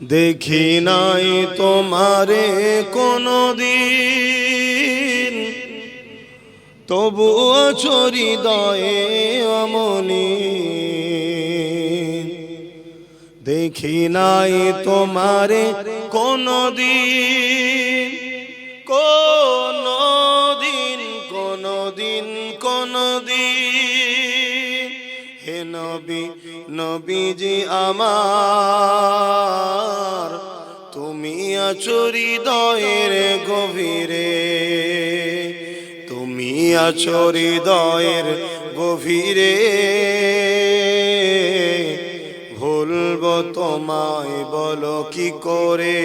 দেখি নাই তোমারে কোনদিন, তবুও হৃদয়ে অমনি। দেখি নাই তোমারে কোনদিন, কোনদিন কোনদিন কোনদিন। হে নবী নবীজি আমার, তুমি আছো হৃদয়ের গভীরে, তুমি আছো হৃদয়ের গভীরে। ভুলবো তোমায় বলো কি করে।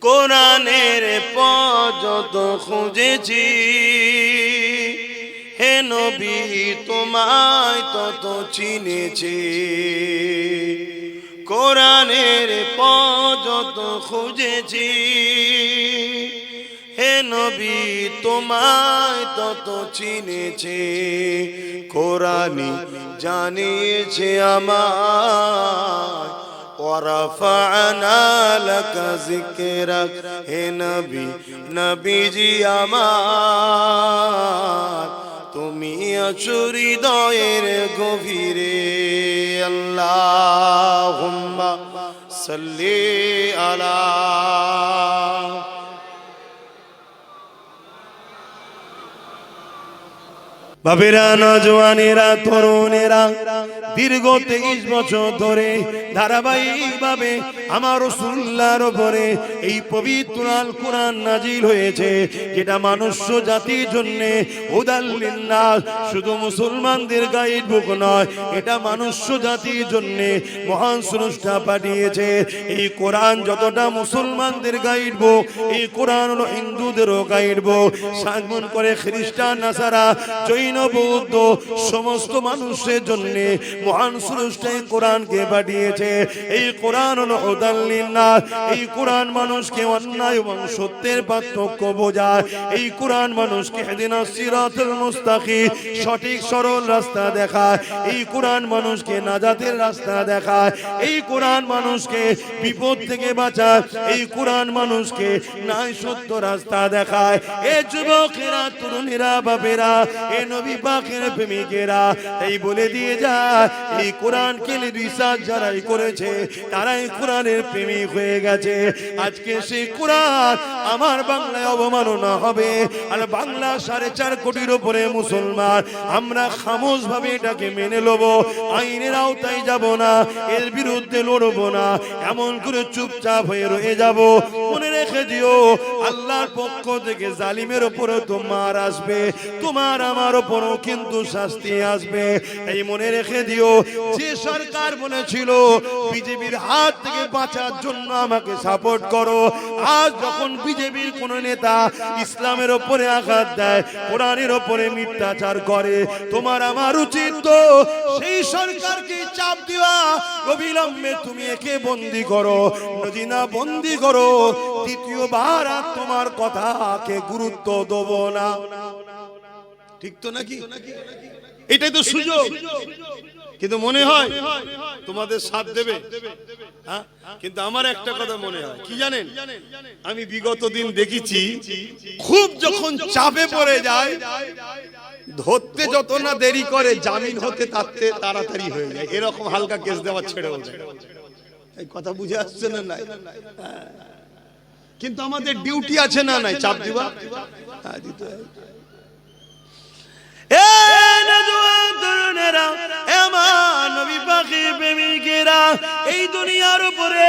কোরআনের পথ যত খুঁজেছি, হে নবী তোমায় তত চিনেছি। কোরআনের পথ যত খুঁজেছি, হে নবী তোমায় তত চিনেছি। কোরআনই জানিয়েছে আমায়, ওয়ারাফা'না লাকা যিকরাক। হে নবী নবীজি আমার, তুমি আছো হৃদয়ের গভীরে। আল্লাহুম্মা সাল্লি আলা। বাবেরা, নওজওয়ানেরা, তরুণেরা, দীর্ঘ 23 বছর ধরে ধারাবাহিকভাবে আমার রাসূলুল্লাহর উপরে এই পবিত্র আল কোরআন নাজিল হয়েছে, যেটা মনুষ্য জাতির জন্য হুদাল লিন্নাস, শুধু মুসলমানদের গাইড বুক নয়, এটা মনুষ্য জাতির জন্য মহান স্রষ্টা পাঠিয়েছে। এই কোরআন যতটা মুসলমানদের গাইড বুক, এই কোরআন হলো হিন্দুদেরও গাইড বুক। সাগমন করে খ্রিস্টান, নাসারা, জৈন, বৌদ্ধ সমস্ত মানুষের জন্য মহান স্রষ্টা কোরআনকে পাঠিয়েছে। এই কোরআন হলো হুদাল লিন্নাস। এই কোরআন মানুষকে অন্যায় এবং সত্যের পার্থক্য বোঝায়। এই কোরআন মানুষকে ইহদিনাস সিরাতাল মুস্তাকিম, সঠিক সরল রাস্তা দেখায়। এই কোরআন মানুষকে নাজাতের রাস্তা দেখায়। এই কোরআন মানুষকে বিপদ থেকে বাঁচায়। এই কোরআন মানুষকে ন্যায় সত্য রাস্তা দেখায়। এ যুবকেরা, তরুণীরা, বাবেরা, এ নবী পাকের প্রেমিকেরা, এই বলে দিয়ে যায়, এই কোরআনকে রিসার্চ যারাই করেছে তারাই কোরআনের প্রেমিক হয়ে গেছে। আজকে সেই কোরআন আমার বাংলায় অবমাননা হবে, আর বাংলা 4.5 কোটির উপরে মুসলমান, আমরা খামোশ ভাবে এটাকে মেনে নেব, আইনের আওতায় যাব না, এর বিরুদ্ধে লড়বো না, এমন করে চুপচাপ হয়ে রয়ে যাব। মনে রেখে দিও, আল্লাহর পক্ষ থেকে জালিমের উপরে তোমার আসবে, তোমার আমার উপরও কিন্তু শাস্তি আসবে। এই মনে রেখে দিও, যে সরকার বলেছিল বিজেপির হাত থেকে বাঁচার জন্য আমাকে সাপোর্ট করো, আজ যখন বিজেপির কোন নেতা ইসলামের উপরে আঘাত দেয়, কোরআনের উপরে মিথ্যাচার করে, তোমার আমার উচিত তো সেই সরকারকে চাপ দেওয়া, অবিলম্বে তুমি একে বন্দী করো। যদি না বন্দী করো, দ্বিতীয়বার আর তোমার কথাকে গুরুত্ব দেব না। ঠিক তো নাকি? এটাই তো সুযোগ। কিন্তু মনে হয় তোমাদের সাথ দেবে, হ্যাঁ? কিন্তু আমার একটা কথা মনে হয় কি জানেন, আমি বিগত দিন দেখেছি, খুব যখন চাপে পড়ে যায়, ধরতে যত না দেরি করে, জামিন হতে তাতে তাড়াতাড়ি হয়ে যায়। এরকম হালকা কেস দেওয়া ছেড়ে ওঠে। এই কথা বুঝে আসছে না? নাই? কিন্তু আমাদের ডিউটি আছে না নাই চাপ দিবা? হ্যাঁ, দিতে হয়। এই দুনিয়ার উপরে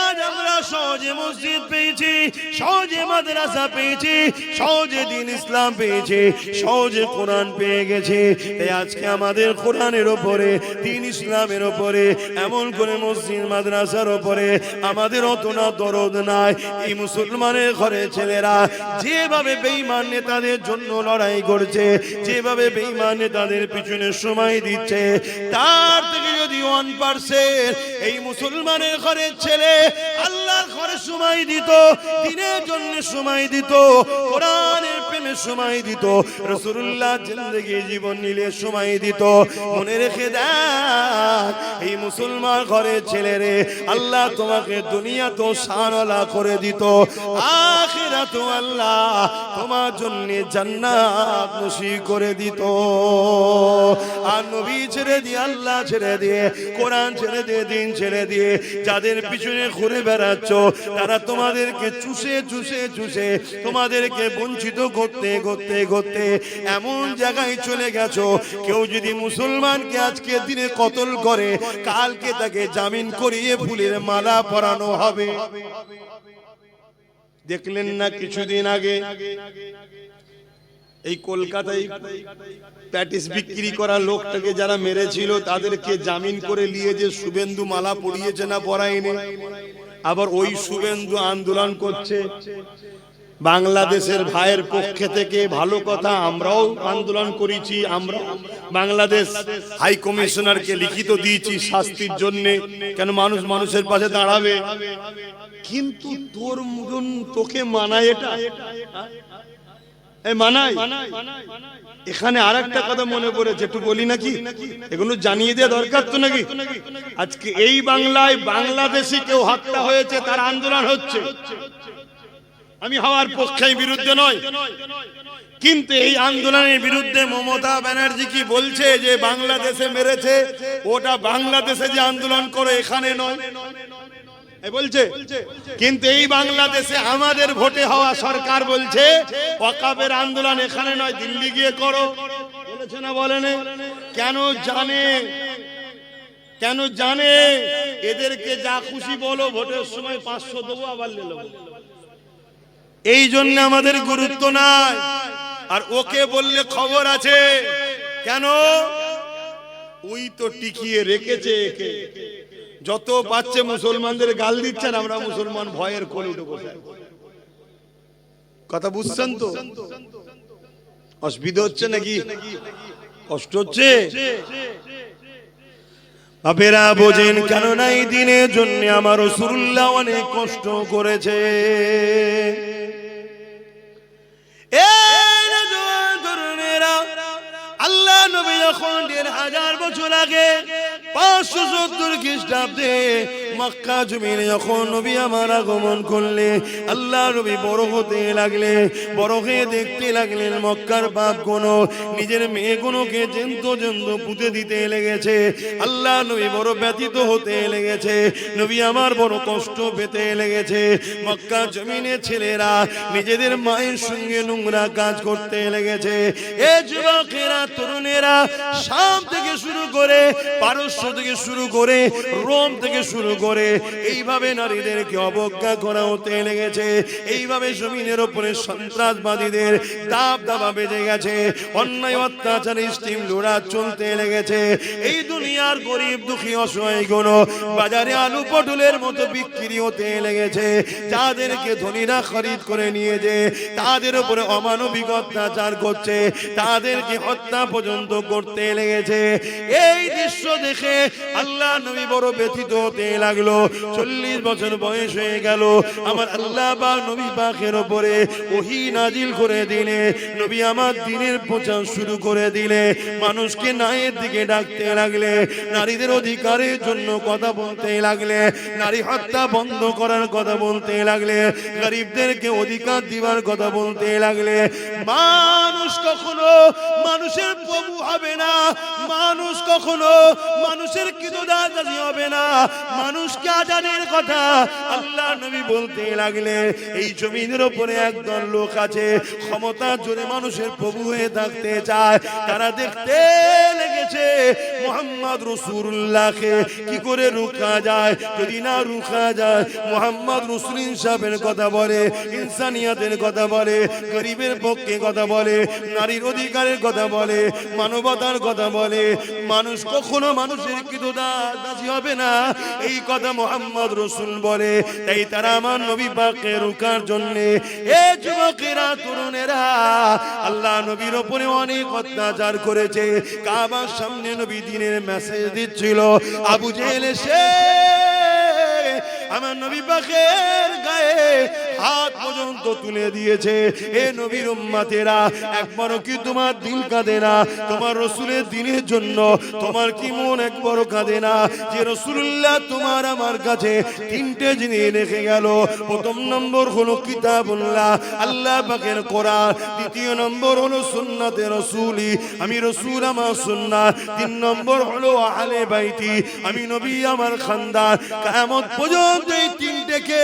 আজ আমরা সহজে মসজিদ পেয়েছি, সহজে মাদ্রাসা পেয়েছি, সহজে দ্বীন ইসলাম পেয়েছি, সহজে কোরআন পেয়ে গেছে। তাই আজকে আমাদের কোরআনের উপরে, দ্বীন ইসলামের উপরে, এমন করে মসজিদ মাদ্রাসার উপরে আমাদের অত না দরদ নাই। এই মুসলমানের ঘরে ছেলেরা যেভাবে বেঈমান নেতাদের জন্য লড়াই করছে, যেভাবে বেঈমান নেতাদের পিছনে সময় দিচ্ছে, তার থেকে যদি 1% এই মুসলমানের ঘরের ছেলে আল্লাহর ঘরে সময় দিত, দ্বীনের জন্য সময় দিত, কোরআনের প্রেমে সময় দিত, রাসূলুল্লাহ জিন্দেগি জীবন নিলে সময় দিত। মনে রেখে দেন এই মুসলমান ঘরের ছেলে রে, আল্লাহ তোমাকে দুনিয়া তো শানওয়ালা করে দিত, আখিরাতও আল্লাহ তোমার জন্য জান্নাত নসিব করে দিত। আর নবী ছেড়ে দিয়ে, আল্লাহ ছেড়ে দিয়ে, কোরআন ছেড়ে দিয়ে, দিন ছেড়ে দিয়ে যাদের পিছনে ঘুরে বেড়াচ্ছ, তারা তোমাদেরকে চুষে চুষে চুষে তোমাদেরকে বঞ্চিত করতে করতে করতে এমন জায়গায় চলে গেছো, কেউ যদি মুসলমানকে আজকে দিনে কতল করে, কালকে তাকে জামিন করিয়ে ফুলের মালা পরানো হবে। দেখলেন না কিছুদিন আগে এই কলকাতায় প্যাটিস বিক্রি করা লোকটাকে যারা মেরেছিল, তাদেরকে জামিন করে নিয়ে যে শুভেন্দু মালা পরিয়েছে না পরায়নি, আবার ওই শুভেন্দু আন্দোলন করছে বাংলাদেশের ভাইয়ের পক্ষে থেকে। ভালো কথা, আমরাও আন্দোলন করেছি, আমরা বাংলাদেশ হাই কমিশনারকে লিখিত দিয়েছি শাস্তির জন্য, কেন মানুষ মানুষের পাশে দাঁড়াবে। কিন্তু তোর মতন তোকে মানায় এটা, মানায়। এখানে আরেকটা কথা মনে পড়েছে, একটু বলি নাকি, এগুলো জানিয়ে দেওয়া দরকার তো নাকি। আজকে এই বাংলায় বাংলাদেশি কেউ হত্যা হয়েছে, তার আন্দোলন হচ্ছে। আমি হওয়ার পক্ষে, বিরুদ্ধে নয়, কিন্তু এই আন্দোলনের বিরুদ্ধে মমতা ব্যানার্জি কি বলছে যে বাংলাদেশে মেরেছে, ওটা বাংলাদেশে যে আন্দোলন করে এখানে নয় বলছে। কিন্তু এই বাংলাদেশে আমাদের ভোটে হওয়া সরকার বলছে ওয়াকাফের আন্দোলন এখানে নয়, দিল্লি গিয়ে করো। বলেছে না বলেনি? কেন জানে, কেন জানে এদেরকে যা খুশি বলো, ভোটের সময় 500 দেবো, আবার লেলো। এই জন্য আমাদের গুরুত্ব নাই। আর ওকে বললে খবর আছে, কেন? ওই তো টিকিয়ে রেখেছে একে, যত পাচ্ছে মুসলমানদের গাল দিচ্ছেন, আমরা মুসলমান ভয়ের কোলে বসে। কথা বুঝছেন তো? অসুবিধা হচ্ছে নাকি? কষ্ট হচ্ছে? বাপেরা বোঝেন, কেননা এই দিনের জন্য আমার রাসূলুল্লাহ অনেক কষ্ট করেছে। আল্লাহ নবী যখন 1500 বছর আগে 570 খ্রিস্টাব্দে মক্কা জমিনে যখন নবী আমার আগমন করলে, আল্লাহ নবী বড় হতে লাগলে, বড় হয়ে দেখতে লাগলেন মক্কার বাপগুলো নিজের মেয়েগুলোকে জেন্ত জেন্ত পুঁতে দিতে লেগেছে। আল্লাহ নবী বড় ব্যথিত হতে লেগেছে, নবী আমার বড় কষ্ট পেতে লেগেছে। মক্কা জমিনে ছেলেরা নিজেদের মায়ের সঙ্গে নোংরা কাজ করতে লেগেছে। এ যুবকেরা, তরুণেরা, শাম থেকে শুরু করে, পারস্য থেকে শুরু করে, রোম থেকে শুরু করে, এইভাবে নারীদেরকে অবজ্ঞা করা হতে লেগেছে। এইভাবে জমিনের উপরে সন্ত্রাসবাদীদের দাবদাবা বেজে গেছে, অন্যায় অত্যাচার স্টিম লোড়া চলতে লেগেছে। এই দুনিয়ার গরিব দুঃখী অসহায়গুলো বাজারে আলু পটলের মতো বিক্রি হতে লেগেছে। যাদেরকে ধনীরা খরিদ করে নিয়ে যে তাদের উপরে অমানবিক অত্যাচার করছে, তাদেরকে হত্যা পর্যন্ত করতে লেগেছে। এই দৃশ্য দেখে আল্লাহ নবী বড় ব্যথিত হতে লাগলো। 40 বছর বয়স হয়ে গেল, আমার আল্লাহ পাক নবী পাকের উপরে ওহী নাজিল করে দিলে, নবী আমার দ্বীনের প্রচার শুরু করে দিলে, মানুষকে ন্যায়ের দিকে ডাকতে লাগলে, নারীদের অধিকারের জন্য কথা বলতে লাগলে, নারী হত্যা বন্ধ করার কথা বলতে লাগলে, গরিবদেরকে অধিকার দিবার কথা বলতে লাগলে। মানুষ কখনো মানুষের প্রভু হবে না, মানুষ কখনো মানুষের কিদুদাজি হবে না, মানুষকে আজানের কথা আল্লাহ নবী বলতে লাগলে। এই জমিনের উপরে একদল লোক আছে, ক্ষমতার জোরে মানুষের প্রভু হয়ে থাকতে চায়। তারা দেখতে লেগেছে মুহাম্মদ রাসূলুল্লাহকে কি করে রুখা যায়। যদি না রুখা যায়, মুহাম্মদ রাসূল ইনসাফের কথা বলে, ইনসানিয়াতের কথা বলে, গরিবের পক্ষে কথা বলে, নারীর অধিকারের কথা বলে, মানবতার কথা বলে, মানুষ কখনো মানুষের কিদুদাজি হবে না, এই কথা মুহাম্মদ রাসূল বলে। তাই তারা আমার নবী পাককে রুখার জন্য, এ যুবকেরা, তরুণেরা, আল্লাহ নবীর উপরে অনেক অত্যাচার করেছে। কাবার সামনে নবী দ্বীনের মেসেজ দিচ্ছিল, আবু জেহেল এসে আমার নবী পাকের গায়ে হাত পর্যন্ত তুলে দিয়েছে। এ নবীর উম্মতেরা, একবারও কি তোমার দিল কাঁদে না তোমার রাসূলের দ্বীনের জন্য? তোমার কি মন একবারও কাঁদে না যে রাসূলুল্লাহ তোমার আমার কাছে তিনটে জিনিস রেখে গেল? প্রথম নম্বর হলো কিতাবুল্লাহ, আল্লাহ পাকের কোরআন। দ্বিতীয় নম্বর হলো সুন্নাতে রাসূলি, আমি রাসূল আমার সুন্নাত। তিন নম্বর হলো আহলে বাইতি, আমি নবী আমার খানদান। কিয়ামত পর্যন্ত এই তিনটেকে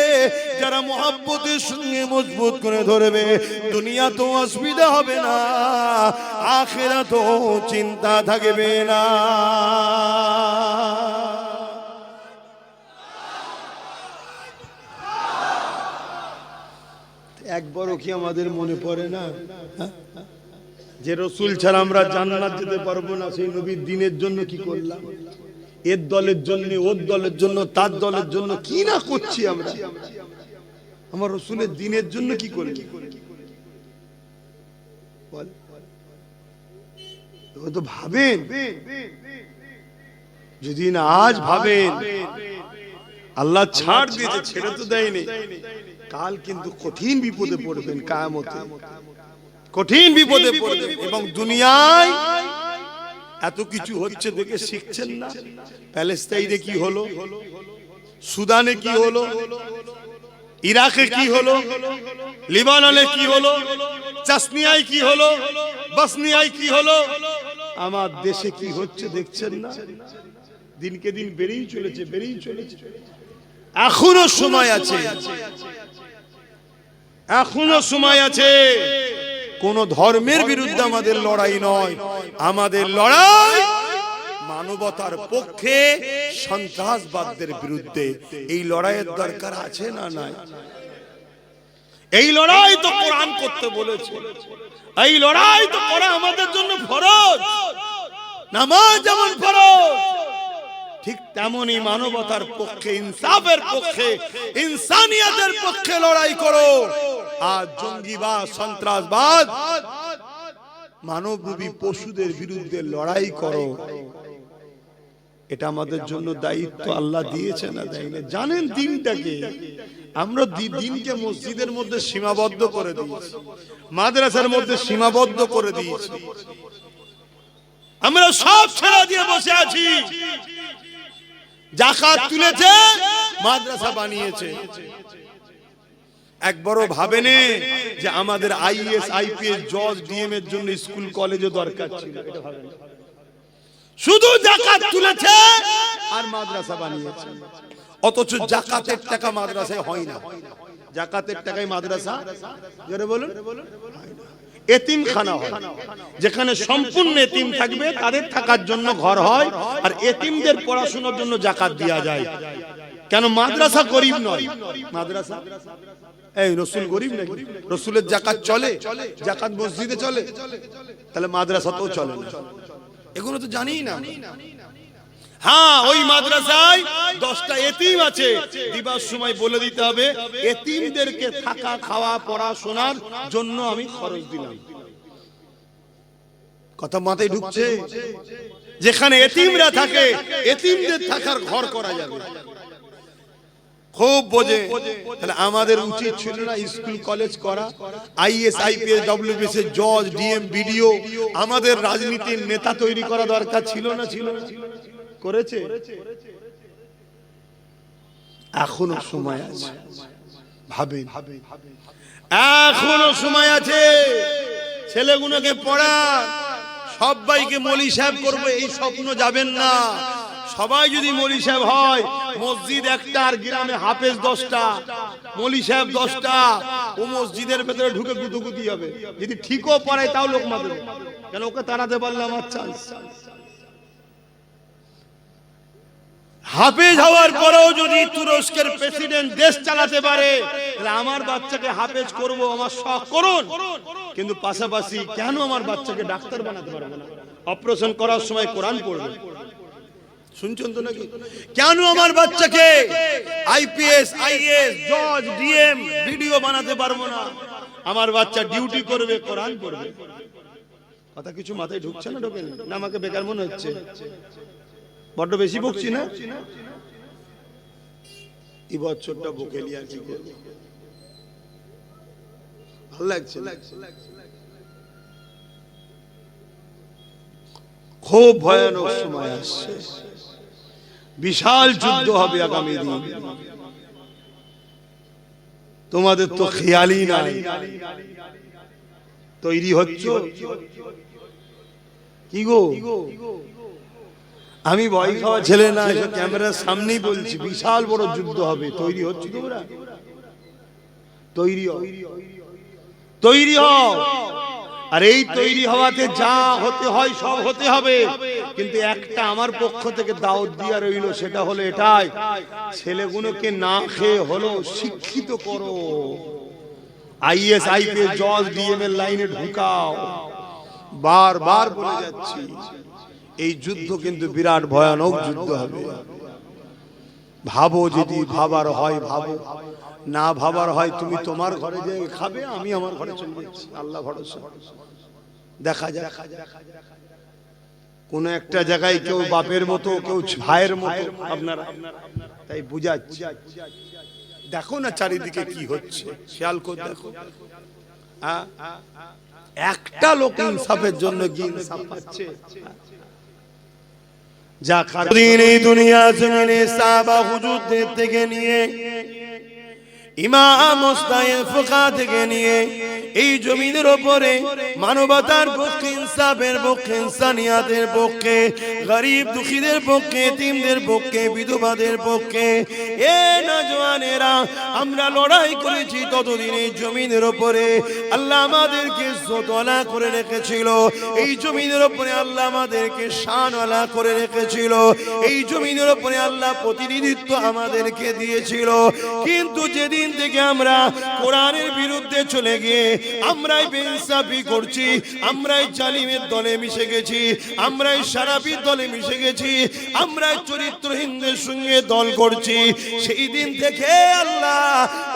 যারা মুহাব্বতের সঙ্গে মজবুত করে ধরবে, দুনিয়া তো অসুবিধা হবে না, আখিরাতেও চিন্তা থাকবে না। একবারও কি আমাদের মনে পড়ে না যে রাসূল ছাড়া আমরা জান্নাত যেতে পারবো না? সেই নবীর দ্বীনের জন্য কি করলাম? এর দলের জন্য, ওর দলের জন্য, তার দলের জন্য কি না করছি আমরা? আমার রাসূলের দ্বীনের জন্য কি করি? বল, তো ভাবেন, যদি না আজ ভাবেন আল্লাহ ছাড় দিয়েছে, ছেড়ে তো দেয়নি, কাল কিন্তু কঠিন বিপদে পড়বেন, কিয়ামতে কঠিন বিপদে পড়বেন। এবং দুনিয়ায় এত কিছু হচ্ছে দেখে শিখছেন না? প্যালেস্টাইনে কি হলো, সুদানে কি হলো, ইরাকে কি হলো, লিবাননে কি হলো, চাসনিয়ায় কি হলো, বসনিয়ায় কি হলো, আমার দেশে কি হচ্ছে দেখছেন না? দিনকে দিন বেড়েই চলেছে, বেড়েই চলেছে। এখনো সময় আছে, এখনো সময় আছে। কোন ধর্মের বিরুদ্ধে আমাদের লড়াই নয়, আমাদের লড়াই মানবতার পক্ষে, সন্ত্রাসবাদদের বিরুদ্ধে। এই লড়াইয়ের দরকার আছে না নাই? এই লড়াই তো কোরআন করতে বলেছে, এই লড়াই তো করা আমাদের জন্য ফরজ। নামাজ যেমন ফরজ, ঠিক তেমনি মানবতার পক্ষে, ইনসাফের পক্ষে, ইনসানিয়তের পক্ষে লড়াই করো। আর জঙ্গিবাদ, সন্ত্রাসবাদ, মানবরূপী পশুদের বিরুদ্ধে লড়াই করো। এটা আমাদের জন্য দায়িত্ব আল্লাহ দিয়েছে না দেয় না? জানেন দিনটাকে আমরা দিনকে মসজিদের মধ্যে সীমাবদ্ধ করে দিয়েছি, মাদ্রাসার মধ্যে সীমাবদ্ধ করে দিয়েছি। আমরা সব ছেড়ে দিয়ে বসে আছি। যাকাত তুলেছে, মাদ্রাসা বানিয়েছে। একবারও ভাবেনি যে আমাদের আইএস, আইপিএস, জজ, ডিএম এর জন্য স্কুল কলেজও দরকার ছিল? এটা ভাবেন। শুধু যাকাত তুলেছে আর মাদ্রাসা বানিয়েছে। অথচ যাকাতের টাকা মাদ্রাসায় হয় না। যাকাতের টাকায় মাদ্রাসা, জোরে বলুন, এতিমখানা হয়, যেখানে সম্পূর্ণ এতিম থাকবে, তাদের থাকার জন্য ঘর হয়, আর এতিমদের পড়াশোনার জন্য যাকাত দেয়া যায়। কেন? মাদ্রাসা গরিব নয়। মাদ্রাসা, এই রাসূল গরিব নাকি? রাসূলের যাকাত চলে, যাকাত মসজিদে চলে, তাহলে মাদ্রাসাতেও চলে না। এগুলো তো জানি না। হ্যাঁ, ওই মাদ্রাসায় 10টা এতিম আছে, দিবার সময় বলে দিতে হবে এতিমদেরকে থাকা, খাওয়া, পড়াশোনার জন্য আমি খরচ দিলাম। কথা মাথায় ঢুকছে? যেখানে এতিমরা থাকে, এতিমদের থাকার ঘর করা যাবে। খুব বোঝে। তাহলে আমাদের উচিত ছিল না স্কুল কলেজ করা? আইএস, আইপিএস, ডব্লিউবিএস এর জজ, ডিএম, বিডিও, আমাদের রাজনীতির নেতা তৈরি করা দরকার ছিল না? ছিল না? করেছে? এখনো সময় আছে, ভাবেন, এখনো সময় আছে। ছেলেগুলোকে পড়া, সবাইকে মৌলভী সাহেব করবো এই স্বপ্ন যাবেন না। সবাই যদি মৌলভী সাহেব হয়, মসজিদ একটা আর গ্রামে হাফেজ 10টা, মৌলভী সাহেব 10টা, ও মসজিদের ভেতরে ঢুকে গুতুগুতি হবে। যদি ঠিকও পড়ায় তাও লোক মারবে, কেন? ওকে তাড়াতে পারলে আমার চান্স। হাফেজ হওয়ার পরেও যদি তুরস্কের প্রেসিডেন্ট দেশ চালাতে পারে, তাহলে আমার বাচ্চাকে হাফেজ করব, আমার শখ করুন। কিন্তু পাশাপাশি কেন আমার বাচ্চাকে ডাক্তার বানাতে পারবো না? অপারেশন করার সময় কোরআন পড়বে। শুনছেন তো নাকি? কেন আমার বাচ্চাকে আইপিএস, আইএস, জজ, ডিএম, বিডিও বানাতে পারবো না? আমার বাচ্চা ডিউটি করবে, কোরআন পড়বে। কথা কিছু মাথায় ঢুকছে না? ঢোকেন না? আমাকে বেকার মনে হচ্ছে? বড্ড বেশি বকছি না? এই বছরটা বকেলিয়া কি করবে? ভালো লাগছে? খুব ভয়ানক সময় আসছে, বিশাল যুদ্ধ হবে আগামী দিন। তোমাদের তো খেয়ালই নাই, তৈরি হচ্ছ কি গো? আমি ভয় খাওয়া ছেলে না, ক্যামেরার সামনেই বলছি, বিশাল বড় যুদ্ধ হবে। তৈরি হচ্ছ তোমরা? তৈরি হও, তৈরি হও। আর এই তৈরি হওয়াতে যা হতে হয় সব হতে হবে, কিন্তু একটা আমার পক্ষ থেকে দাওয়াত দিয়া রইল, সেটা হলো এটাই, ছেলেগুলোকে না খেয়ে হলো শিক্ষিত করো, আইএস আইপিএস জজ ডিএম এর লাইনে ঢুকাও। বারবার বলে যাচ্ছি, এই যুদ্ধ কিন্তু বিরাট ভয়ানক যুদ্ধ হবে। ভাবো, যদি ভাবার হয় ভাবো, না ভাবার হয় তুমি তোমার ঘরে যে খাবে, আমি আমার ঘরে চলে যাচ্ছি, আল্লাহ ভরসা। দেখা যাক, কোন একটা জায়গায় কেউ বাপের মতো, কেউ ভাইয়ের মতো আপনারা, তাই বুঝাচ্ছি। দেখো না চারিদিকে কি হচ্ছে, খেয়াল করে দেখো। একটা লোক ইনসাফের জন্য কি ইনসাফ পাচ্ছে? যা দিন এই দুনিয়া জমিনে সাহাবা হুজুরদের থেকে নিয়ে, ইমাম মুস্তাহিদ ফুকা থেকে নিয়ে, এই জমিনের উপরে মানবতার পক্ষে, ইনসাফের পক্ষে, ইনসানিয়াতের পক্ষে, গরিব দুঃখীদের পক্ষে, এতিমদের পক্ষে, বিধবাদের পক্ষে, এ নওজওয়ানেরা আমরা লড়াই করেছি। ততদিন এই জমিনের উপরে আল্লাহ আমাদেরকে ইজ্জতওয়ালা করে রেখেছিল, এই জমিনের উপরে আল্লাহ আমাদেরকে শানওয়ালা করে রেখেছিল, এই জমিনের উপরে আল্লাহ প্রতিনিধিত্ব আমাদেরকে দিয়েছিল। কিন্তু যেদিন থেকে আমরা কোরআনের বিরুদ্ধে চলে গিয়ে আমরাই বেইনসাফি করছি, আমরাই জালিমের দলে মিশে গেছি, আমরাই শারাফির দলে মিশে গেছি, আমরাই চরিত্রহীনদের সঙ্গে দল করছি, সেই দিন থেকে আল্লাহ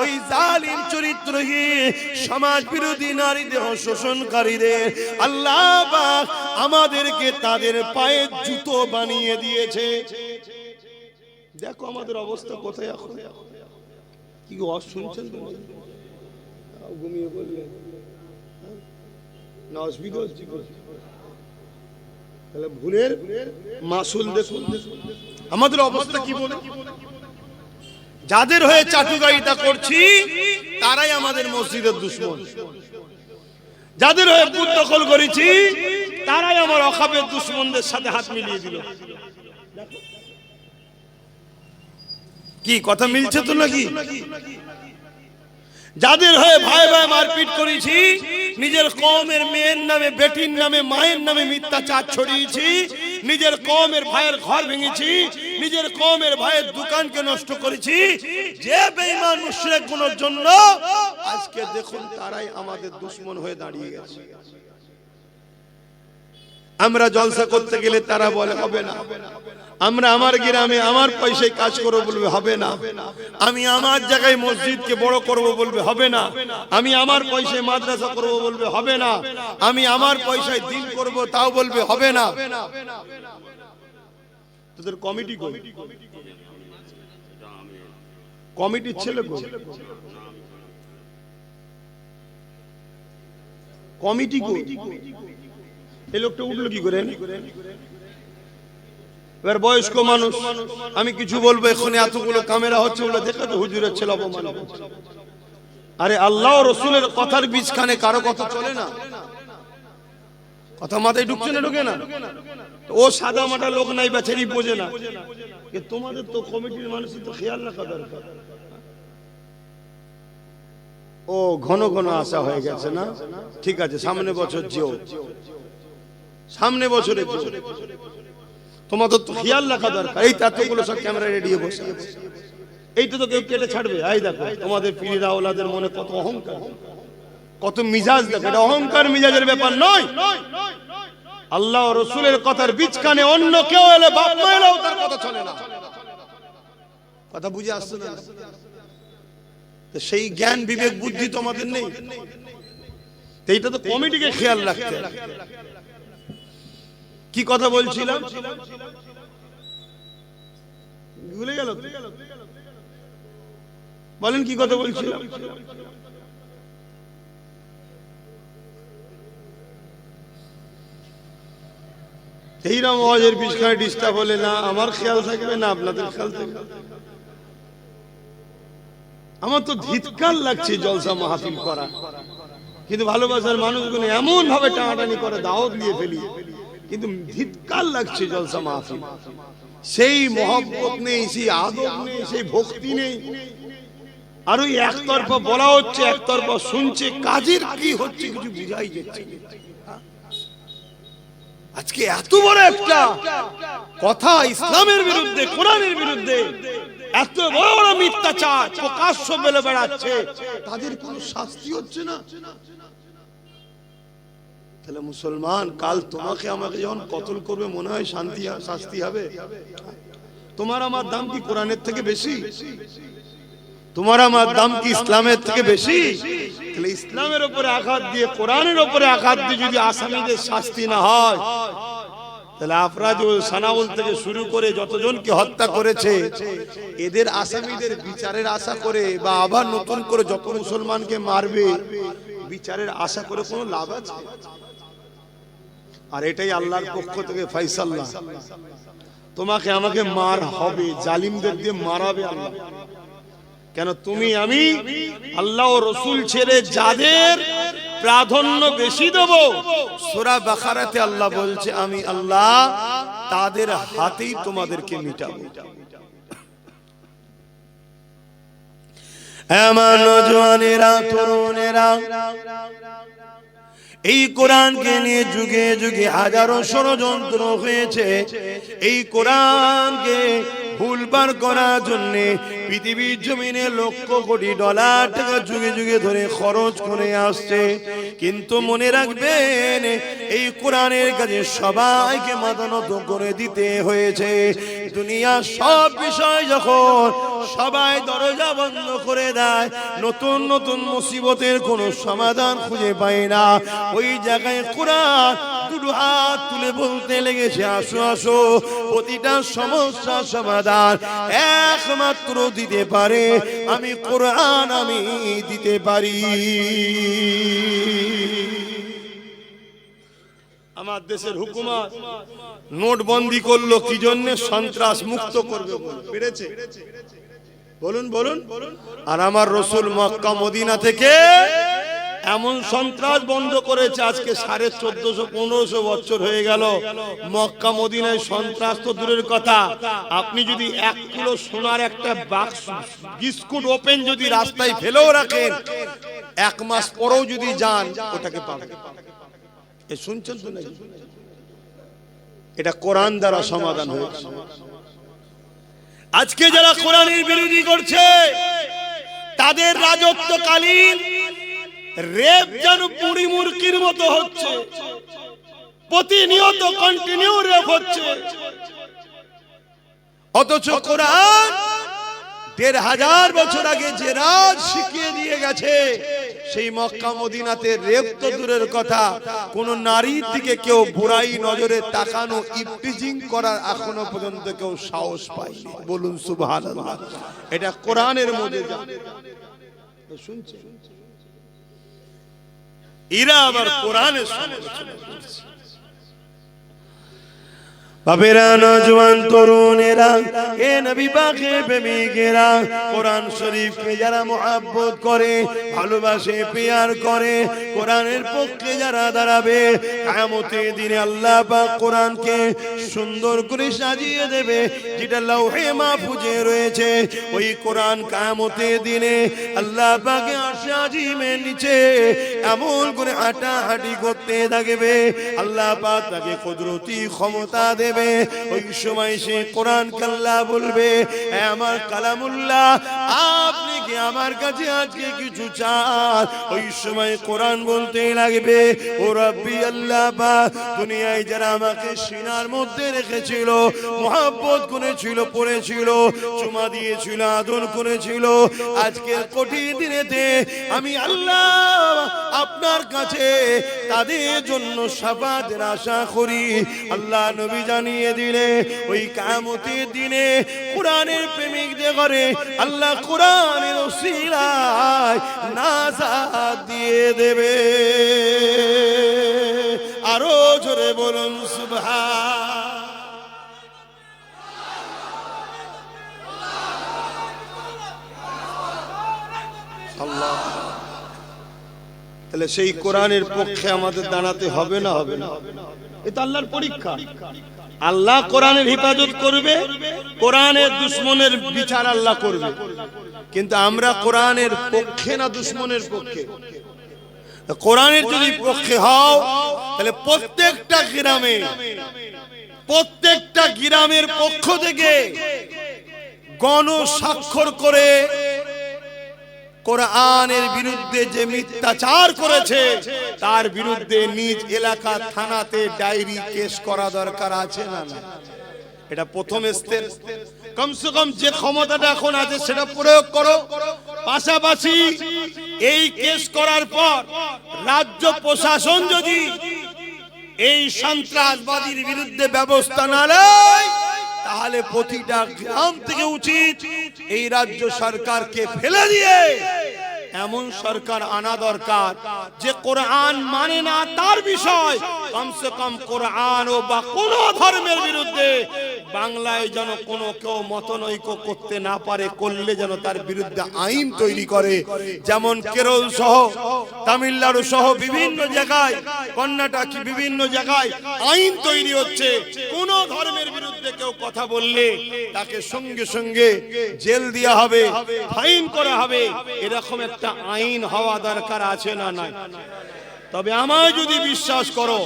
ওই জালিম চরিত্রহীন সমাজ বিরোধী নারী দেহ শোষণকারীদের আল্লাহ পাক আমাদেরকে তাদের পায়ে জুতো বানিয়ে দিয়েছে। দেখো আমাদের অবস্থা কোথায় এখন। কি গো শুনছেন? ঘুমিয়ে বললেন না, অসুবিধা হচ্ছে? তাহলে ভুলের মাসুল দেখুন আমাদের অবস্থা কি বলে। যাদের হয়ে চাটুকারিতা করছি তারাই আমাদের মসজিদের দুশমন, যাদের হয়ে বুথ দখল করেছি তারাই আমার অখাবের দুশমনদের সাথে হাত মিলিয়ে দিল। কি কথা মিলছে তো নাকি? যাদের হয়ে ভাই ভাই মারপিট করেছি, নিজের কওমের মেয়ের নামে, বেটির নামে, মায়ের নামে মিথ্যাচার ছড়িয়েছি, নিজের কওমের ভাইয়ের ঘর ভেঙেছি, নিজের কওমের ভাইয়ের দোকানকে নষ্ট করেছি, যে বেঈমান মুশরিকগুলোর জন্য আজকে দেখুন তারাই আমাদের দুশমন হয়ে দাঁড়িয়ে গেছে। আমরা জলসা করতে গেলে তারা বলে হবে না, আমরা আমার গ্রামে আমার পয়সায় কাজ করব বলবে হবে না, আমি আমার জায়গায় মসজিদকে বড় করব বলবে হবে না, আমি আমার পয়সায় মাদ্রাসা করব বলবে হবে না, আমি আমার পয়সায় দিন করব তাও বলবে হবে না। তোদের কমিটি কই? কমিটির ছেলে কই? কমিটি কই? এই লোকটা উঠলো কি করে? এবার বয়স্ক মানুষ, আমি কিছু বলবো এখানে এতগুলো ক্যামেরা হচ্ছে বলে দেখে তো হুজুরের ছেলে অপমান। আরে আল্লাহ ও রাসূলের কথার বীজখানে কারো কথা চলে না? কথা মাথায় ঢুকছে না? ঢুকে না? ও সাদা মাটা লোক নাই, বেচারি বোঝে না। তোমাদের তো কমিটির মানুষের তো খেয়াল রাখা দরকার। ও ঘন ঘন আসা হয়ে গেছে না? ঠিক আছে, সামনে বছর যেও, সামনে বছরে তোমাদের তো খেয়াল রাখা দরকার। এই এতগুলো সব ক্যামেরা রেডি বসে, এইটা তো কেউ কেটে ছাড়বে। এই দেখো তোমাদের পীরের আওলাদের মনে কত অহংকার, কত মিজাজ। দেখো এটা অহংকার মিজাজের ব্যাপার নয়। আল্লাহ ও রাসূলের কথার বীজখানে অন্য কেউ এলে, বাপ মা এলেও তার কথা চলে না। কথা বুঝে আসছে না? সেই জ্ঞান বিবেক বুদ্ধি তোমাদের নেই। এইটা তো কমিটিকে খেয়াল রাখতে। কি কথা বলছিলাম ভুলে গেল? বলেন কি কথা বলছিলাম? এইরকম ওয়াজের পিছনে ডিস্টার্ব হলে না আমার খেয়াল থাকবে না আপনাদের খেয়াল থাকবে। আমার তো ধিৎকার লাগছে জলসা মাহফিল করা, কিন্তু ভালোবাসার মানুষগুলো এমন ভাবে টানাটানি করে দাওয়াত দিয়ে ফেলি, কিন্তু ধিৎকার লাগছে জলসা মাহফিল। সেই মহব্বত নেই, সেই আদব নেই, সেই ভক্তি নেই। আর ওই একতরফা বলা হচ্ছে, একতরফা শুনছে, কাজের কি হচ্ছে কিছু বুঝাই যাচ্ছে। আজকে এত বড় একটা কথা ইসলামের বিরুদ্ধে, কোরআনের বিরুদ্ধে, এত বড় বড় মিথ্যাচার প্রকাশ্য বলে বেড়াচ্ছে, তাদের কোনো শাস্তি হচ্ছে না। তাহলে মুসলমান, কাল তোমাকে আমাকে যখন কতল করবে মনে হয় শাস্তি হবে? তোমার আমার দাম কি কোরআনের থেকে বেশি? তোমার আমার দাম কি ইসলামের থেকে বেশি? তাহলে ইসলামের উপরে আঘাত দিয়ে, কোরআনের উপরে আঘাত দিয়ে যদি আসামিদের শাস্তি না হয়, তাহলে আফরাজ ও সানাউল থেকে শুরু করে যতজনকে হত্যা করেছে এদের আসামিদের বিচারের আশা করে, বা আবার নতুন করে যত মুসলমানকে মারবে বিচারের আশা করে কোনো লাভ আছে? আর এটাই আল্লাহর পক্ষ থেকে ফয়সালা, তোমাকে আমাকে মার হবে, জালিমদের দিয়ে মারাবে আল্লাহ। কেন? তুমি আমি আল্লাহ ও রাসূল ছেড়ে যাদের প্রাধান্য বেশি দেব, সূরা বাকারাতে আল্লাহ বলছে আমি আল্লাহ তাদের হাতেই তোমাদেরকে মিটাবো। আমার নওজওয়ানেরা, তরুণেরা, এই কোরআনকে নিয়ে যুগে যুগে হাজারো ষড়যন্ত্র হয়েছে। এই কোরআনকে ভুলবার করার জন্য পৃথিবীর জমিনে লক্ষ কোটি ডলার টাকা যুগে যুগে ধরে খরচ করে আসছে। কিন্তু মনে রাখবেন, এই কোরআনের কাছে সবাইকে মাথা নত করে দিতে হয়েছে। দুনিয়ার সব বিষয় যখন সবাই দরজা বন্ধ করে দেয়, নতুন নতুন মুসিবতের কোনো সমাধান খুঁজে পায় না, ওই জায়গায় কোরআন দুটো হাত তুলে বলতে লেগেছে, আসো আসো, প্রতিটা সমস্যার সমাধান একমাত্র দিতে পারে আমি কোরআন, আমি দিতে পারি। আমার দেশের হুকুমত নোটবন্দি করলো কি জন্য? সন্ত্রাস মুক্ত করবে বলে। পেরেছে? বলুন বলুন। আর আমার রাসূল মক্কা মদিনা থেকে এমন সন্ত্রাস বন্ধ করেছে, আজকে 1450-1500 বছর হয়ে গেল। মক্কা মদিনায় সন্ত্রাস তো দূরের কথা, আপনি যদি 1 কিলো সোনার একটা বাক্স বিস্কুট ওপেন যদি রাস্তায় ফেলেও রাখেন, 1 মাস পরেও যদি যান ওটাকে পাবেন। এ শুনছেন তো নাকি? এটা কোরআন দ্বারা সমাধান হয়েছে। আজকে যারা কোরআনের বিরোধী করছে, তাদের রাজত্বকালীন রেপ যেন পুরি মুরগির মতো হচ্ছে, প্রতিনিয়ত কন্টিনিউ রেপ হচ্ছে। অথচ কোরআন 1500 বছর আগে যে রাজ শিখিয়ে দিয়ে গেছে, সেই মক্কা মদিনাতে রেপ তো দূরের কথা, কোন নারীর দিকে কেউ বুড়াই নজরে তাকানো, ইফটিজিং করার এখনো পর্যন্ত কেউ সাহস পায়নি। বলুন সুবহানাল্লাহ। এটা কোরআনের মধ্যে শুনছে। এরা আবার কোরআনের সমালোচনা করছে। বাবেরা, নওজওয়ান, তরুণেরা, এ নবী পাকের প্রেমিকেরা, কোরআন শরীফকে যারা মুহাব্বত করে, ভালোবাসে, প্যার করে, কোরআনের পক্ষে যারা দাঁড়াবে, কিয়ামতের দিনে আল্লাহ পাক কোরআনকে সুন্দর করে সাজিয়ে দেবে, যেটা লৌহে মাহফুজে রয়েছে। ওই কোরআন কিয়ামতের দিনে আল্লাহ পাকে আরশে আজিমের নিচে এমন করে হাঁটাহাঁটি করতে থাকবে, আল্লাহ পাক তাকে কুদরতি ক্ষমতা দেবে। ওই সময় সে কোরআন আল্লাহ বলবে, আমার কালামুল্লাহ, আপনি কি আমার কাছে আজকে কিছু চান? ওই সময় কোরআন বলতে লাগবে, ও রব্বি আল্লাহ পাক, দুনিয়ায় যারা আমাকে সিনার মধ্যে রেখেছিল, মুহাব্বত করেছিল, পড়েছিল, চুমা দিয়েছিল, আদর করেছিল, আজকের কঠিন দিনেতে আমি আল্লাহ আপনার কাছে তাদের জন্য শাফাতের আশা করি। আল্লাহ নবী জানিয়ে দিলে, ওই কিয়ামতের দিনে কোরআনের প্রেমিকদের ঘরে আল্লাহ কোরআনের রমজানের ওসিলায় নাজাত দিয়ে দেবে। আরো জোরে বলুন সুবহান। আল্লাহ, তাহলে সেই কোরআনের পক্ষে আমাদের দাঁড়াতে হবে না হবে না? এটা আল্লাহর পরীক্ষা। আল্লাহ কোরআনের হিফাজত করবে, কোরআনের দুশমনের বিচার আল্লাহ করবে। কিন্তু আমরা কোরআনের পক্ষে না দুশমনের পক্ষে? কোরআনের যদি পক্ষে হও তাহলে প্রত্যেকটা গ্রামের পক্ষ থেকে গণস্বাক্ষর করে কোরআনের বিরুদ্ধে যে মিথ্যাচার করেছে তার বিরুদ্ধে নিজ এলাকা থানাতে ডায়েরি কেস করা দরকার আছে না? এটা প্রথম স্টেপ। কমসে কম যে ক্ষমতাটা এখন আছে সেটা প্রয়োগ করো। পাশাপাশি এই কেস করার পর রাজ্য প্রশাসন যদি এই সন্ত্রাসবাদীর বিরুদ্ধে ব্যবস্থা না নেয় তাহলে প্রতিটা গ্রাম থেকে উচিত এই রাজ্য সরকারকে ফেলে দিয়ে এমন সরকার আনা দরকার যে কোরআন মানে না তার বিষয়, কমসে কম কোরআন ও বা কোন ধর্মের বিরুদ্ধে বাংলায় যেন কোনো কেউ মতনৈক্য করতে না পারে, করলে যেন তার বিরুদ্ধে আইন তৈরি করে। যেমন কেরল সহ তামিলনাড়ু সহ বিভিন্ন জায়গায়, কর্ণাটক বিভিন্ন জায়গায় আইন তৈরি হচ্ছে। কোন ধর্মের বিরুদ্ধে কেউ কথা বললে তাকে সঙ্গে সঙ্গে জেল দেওয়া হবে, ফাইন করা হবে। এরকম একটা আইন হওয়া দরকার আছে না নাই? তবে আমায় যদি বিশ্বাস করো,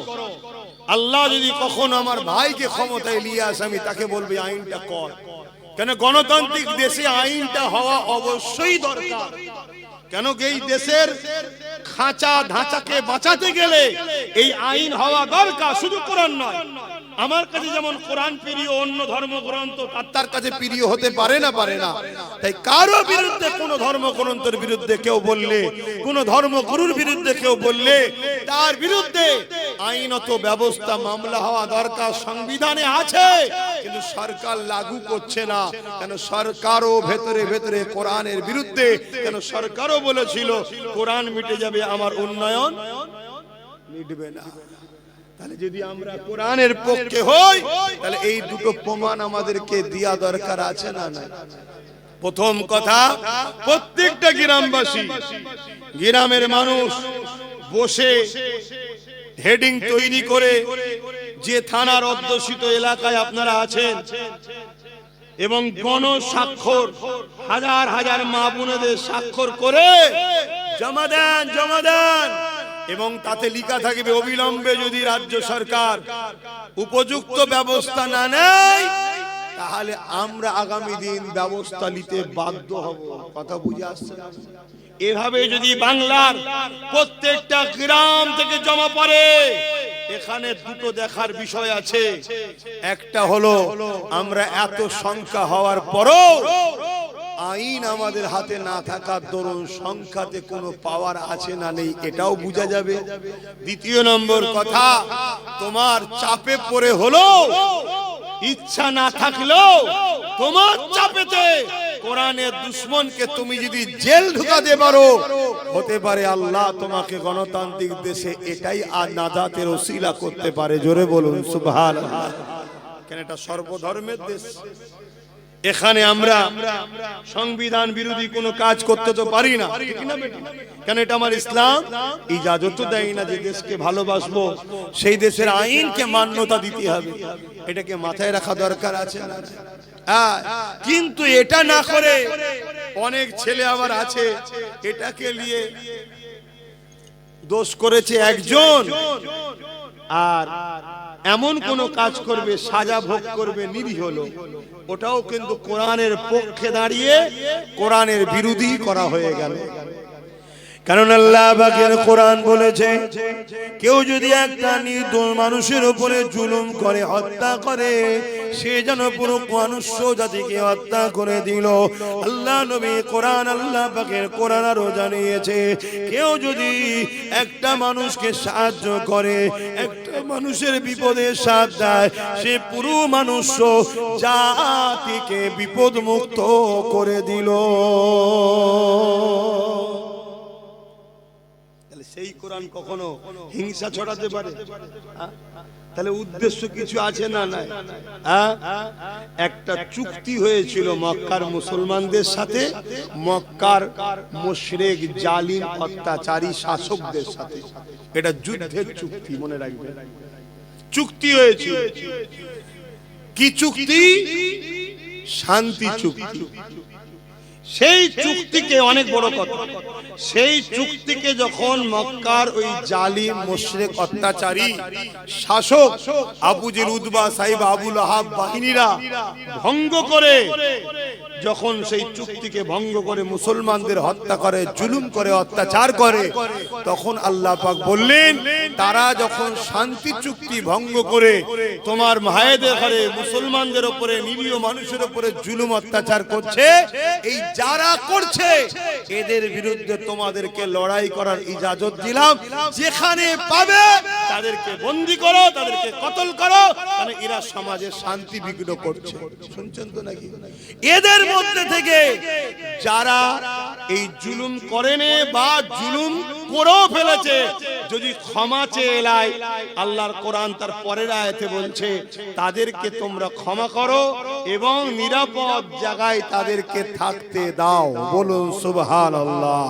আল্লাহ যদি কখনো আমার ভাইকে ক্ষমতায় নিয়ে আসে, আমি তাকে বলবো আইনটা কর। কেন গণতান্ত্রিক দেশে আইনটা হওয়া অবশ্যই দরকার। কেন এই দেশের খাঁচা ধাঁচাকে বাঁচাতে গেলে এই আইন হওয়া দরকার, শুধু কোরআন নয়। আমার কাছে যেমন কোরআন প্রিয়, অন্য ধর্মগ্রন্থ তার কাছে প্রিয় হতে পারে না? তাই কারো বিরুদ্ধে, কোন ধর্মগ্রন্থের বিরুদ্ধে কেউ বললে, কোন ধর্মগুরুর বিরুদ্ধে কেউ বললে তার বিরুদ্ধে আইনত ব্যবস্থা, মামলা হওয়া দরকার। সংবিধানে আছে কিন্তু সরকার লাগু করছে না। কেন সরকারও ভেতরে ভেতরে কোরআনের বিরুদ্ধে। কেন সরকারও বলেছিল কোরআন মিটে যাবে, আমার উন্নয়ন মিটবে না। তাহলে যদি আমরা কোরআনের পক্ষে হই তাহলে এই দুটো প্রমাণ আমাদেরকে দেয়া দরকার আছে না? প্রথম কথা, প্রত্যেকটা গ্রামবাসী, গ্রামের মানুষ বসে হেডিং তৈরি করে, যে থানার অধ্যুষিত এলাকায় আপনারা আছেন, এবং গণস্বাক্ষর হাজার হাজার মা বোনেদের স্বাক্ষর করে জমা দেন। এবং তাতে লেখা থাকবে অবিলম্বে যদি রাজ্য সরকার উপযুক্ত ব্যবস্থা না নেয় তাহলে আমরা আগামী দিন ব্যবস্থা নিতে বাধ্য হব। কথা বুঝে আসছে? এভাবে যদি বাংলার প্রত্যেকটা গ্রাম থেকে জমা পড়ে, এখানে দুটো দেখার বিষয় আছে। একটা হলো আমরা এত সংখ্যা হওয়ার পরও আইন আমাদের হাতে না থাকার দরুন সংখ্যাতে কোনো পাওয়ার আছে না নেই, এটাও বোঝা যাবে। দ্বিতীয় নম্বর কথা, তোমার চাপে পড়ে হলো, ইচ্ছা না থাকলেও তোমার চাপেতে কোরআনের দুশমনকে তুমি যদি জেল ঢুকাতে পারো, হতে পারে আল্লাহ তোমাকে গণতান্ত্রিক দেশে এটাই আর নাজাতের ওসিলা করতে পারে। জোরে বলুন সুবহানাল্লাহ। কেন এটা সর্বধর্মের দেশ। এখানে আমরা সংবিধান বিরোধী কোনো কাজ করতে তো পারি না, কেন এটা আমার ইসলাম ইজাজত দেয় না যে দেশকে ভালোবাসবো সেই দেশের আইনকে মান্যতা দিতে হবে। এটাকে মাথায় রাখা দরকার আছে। কিন্তু এটা না করে অনেক ছেলে আবার আছে, এটাকে নিয়ে দোষ করেছে একজন, আর এমন কোন কাজ করবে, সাজা ভোগ করবে নিরীহ লোক, ওটাও কিন্তু কোরআনের পক্ষে দাঁড়িয়ে কোরআনের বিরোধী করা হয়ে গেল। কারণ আল্লাহ পাকের কোরআন বলেছে কেউ যদি একটা নির্দোষ মানুষের উপরে জুলুম করে হত্যা করে সে যেন পুরো মনুষ্য জাতিকে হত্যা করে দিল। আল্লাহ নবী কোরআন আল্লাহ পাকের কোরআন আরো জানিয়েছে কেউ যদি একটা মানুষকে সাহায্য করে একটা মানুষের বিপদে সাথ দেয় সে পুরো মানুষ জাতিকে বিপদ মুক্ত করে দিল। সেই কোরআন কখনো হিংসা ছড়াতে পারে? তাহলে উদ্দেশ্য কিছু আছে না নাই? একটা চুক্তি হয়েছিল মক্কার মুসলমানদের সাথে মক্কার মুশরিক জালিম অত্যাচারী শাসকদের সাথে। এটা যুদ্ধের চুক্তি, মনে রাখবে। চুক্তি হয়েছিল। কি চুক্তি? শান্তি চুক্তি। সেই চুক্তিকে, অনেক বড় কথা, সেই চুক্তিকে যখন মক্কার ওই জালিম মুশরিক অত্যাচারী শাসক আবু জেল, উতবা, সাইবা, আবু লাহাব বাহিনীরা ভঙ্গ করে, যখন সেই চুক্তিকে ভঙ্গ করে মুসলমানদের হত্যা করে, জুলুম করে, অত্যাচার করে, তখন আল্লাহ পাক বললেন তারা যখন শান্তি চুক্তি ভঙ্গ করে তোমার ভাইদের ঘরে মুসলমানদের উপরে, নিরীহ মানুষের উপরে জুলুম অত্যাচার করছে, এই যারা করছে এদের বিরুদ্ধে তোমাদেরকে লড়াই করার ইজাজত দিলাম। যেখানে পাবে তাদেরকে বন্দী করো, তাদেরকে কতল করো, কারণ এরা সমাজে শান্তি বিঘ্ন করছে। শুনছেন তো নাকি? এদের মধ্যে থেকে যারা এই জুলুম করেনি বা জুলুম করেও ফেলেছে, যদি ক্ষমা চেয়ে এলাই, আল্লাহর কোরআন তার পরের আয়াতে বলছে তাদেরকে তোমরা ক্ষমা করো এবং নিরাপদ জায়গায় তাদেরকে থাকতে দাও। বলুন সুবহানাল্লাহ।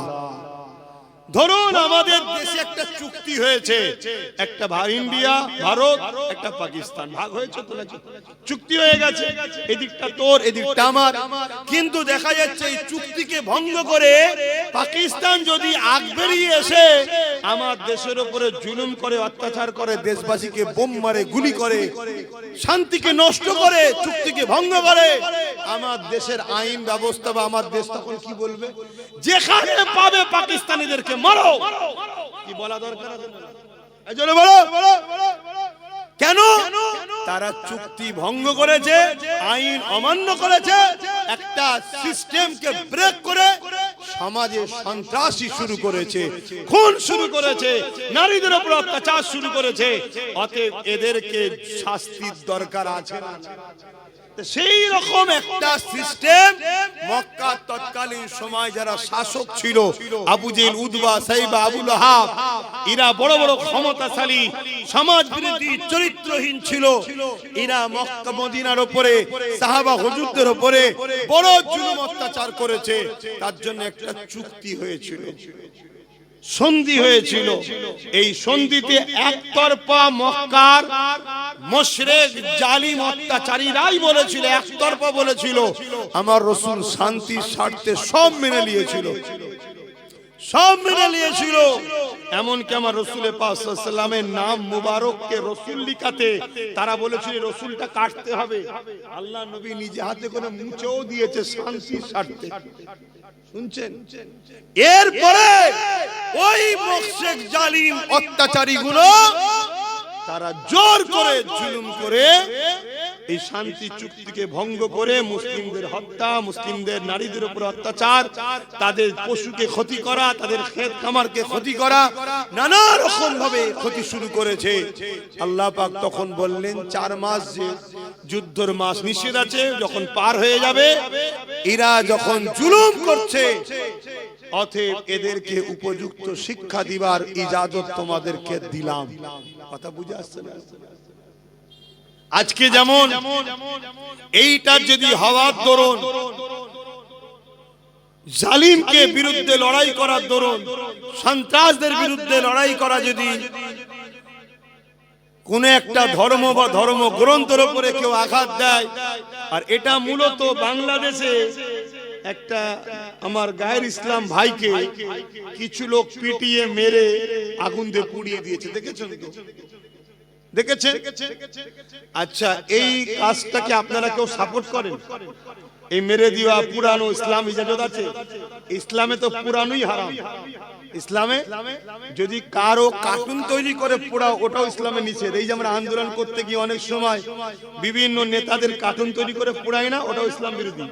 ধরুন আমাদের দেশে একটা চুক্তি হয়েছে, একটা ইন্ডিয়া, ভারত, একটা পাকিস্তান ভাগ হয়েছে তো নাকি? চুক্তি হয়ে গেছে, এদিকটা তোর এদিকটা আমার। কিন্তু দেখা যাচ্ছে এই চুক্তিকে ভঙ্গ করে পাকিস্তান যদি আগ বেরিয়ে এসে আমার দেশের উপরে জুলুম করে, অত্যাচার করে, দেশবাসীকে বোম মারে, গুলি করে, শান্তিকে নষ্ট করে, চুক্তিকে ভঙ্গ করে, আমার দেশের আইন ব্যবস্থা বা আমার দেশ তখন কি বলবে? যেখানে পাবে পাকিস্তানিদেরকে মারো। কি বলা দরকার আছে? এজন্য বলো কেন? তারা চুক্তি ভঙ্গ করেছে, আইন অমান্য করেছে, একটা সিস্টেমকে ব্রেক করে সমাজে সন্ত্রাসী শুরু করেছে, খুন শুরু করেছে, নারীদের উপর অত্যাচার শুরু করেছে। অতএব এদেরকে শাস্তির দরকার আছে না? সেই রকম একটা সিস্টেম মক্কার তৎকালীন সময় যারা শাসক ছিল, আবু জেল, উতবা, সাইবা, আবু লাহাব, এরা বড় বড় ক্ষমতাশালী, সমাজ বিরোধী, চরিত্রহীন ছিল। এরা মক্কা মদিনার উপরে, সাহাবা হুজুরদের উপরে বড় জুলুম অত্যাচার করেছে। তার জন্য একটা চুক্তি হয়েছিল, সন্ধি হয়েছিল। এই সন্ধিতে একতরফা মক্কার মুশরিক জালিম অত্যাচারীরাই বলেছিল, একতরফা বলেছিল আমার রাসূল শান্তির স্বার্থে সব মেনে নিয়েছিল, সব মেনে নিয়েছিল। এমনকি আমার রাসূল পাক সাল্লাল্লাহু আলাইহি ওয়াসাল্লামের নাম মুবারককে রাসূল লিখাতে তারা বলেছিল রাসূলটা কাটতে হবে। আল্লাহ নবী নিজে হাতে করে মুছেও দিয়েছে শান্তির স্বার্থে। শুনছেন? এরপরে ওই মুশরিক জালিম অত্যাচারী গুলো তারা জোর করে জুলুম করে এই শান্তি চুক্তিকে ভঙ্গ করে মুসলিমদের হত্যা, মুসলিমদের নারীদের উপর অত্যাচার, তাদের পশুকে ক্ষতি করা, তাদের ক্ষেত খামারকে ক্ষতি করা, নানা রকম ভাবে ক্ষতি শুরু করেছে। আল্লাহ পাক তখন বললেন 4 মাস যে যুদ্ধের মাস নিষেধ আছে, যখন পার হয়ে যাবে, এরা যখন জুলুম করছে, অতএব এদেরকে উপযুক্ত শিক্ষা দিবার ইজাজত তোমাদেরকে দিলাম। কথা বুঝে আসছে না? আজকে যেমন এইটা যদি হওয়ার দরুন, জালিমকে বিরুদ্ধে লড়াই করার দরুন, সন্ত্রাসদের বিরুদ্ধে লড়াই করা, যদি কোন একটা ধর্ম বা ধর্ম গ্রন্থের উপরে কেউ আঘাত দেয়, আর এটা মূলত বাংলাদেশে একটা আমার গায়ের ইসলাম ভাইকে কিছু লোক পিটিয়ে মেরে আগুন দিয়ে পুড়িয়ে দিয়েছে, দেখেছেন তো? দেখেছেন? আচ্ছা, এই কাজটাকে আপনারা কেউ সাপোর্ট করেন? এই মেরে দেওয়া পুরানো ইসলাম ইজাজত আছে? ইসলামে তো পুরানোই হারাম। ইসলামে যদি কারো কার্টুন তৈরি করে পোড়াও, ওটাও ইসলামে নিষেধ। এই যে আমরা আন্দোলন করতে গিয়ে অনেক সময় বিভিন্ন নেতাদের কার্টুন তৈরি করে পোড়াই না, ওটাও ইসলাম বিরোধী,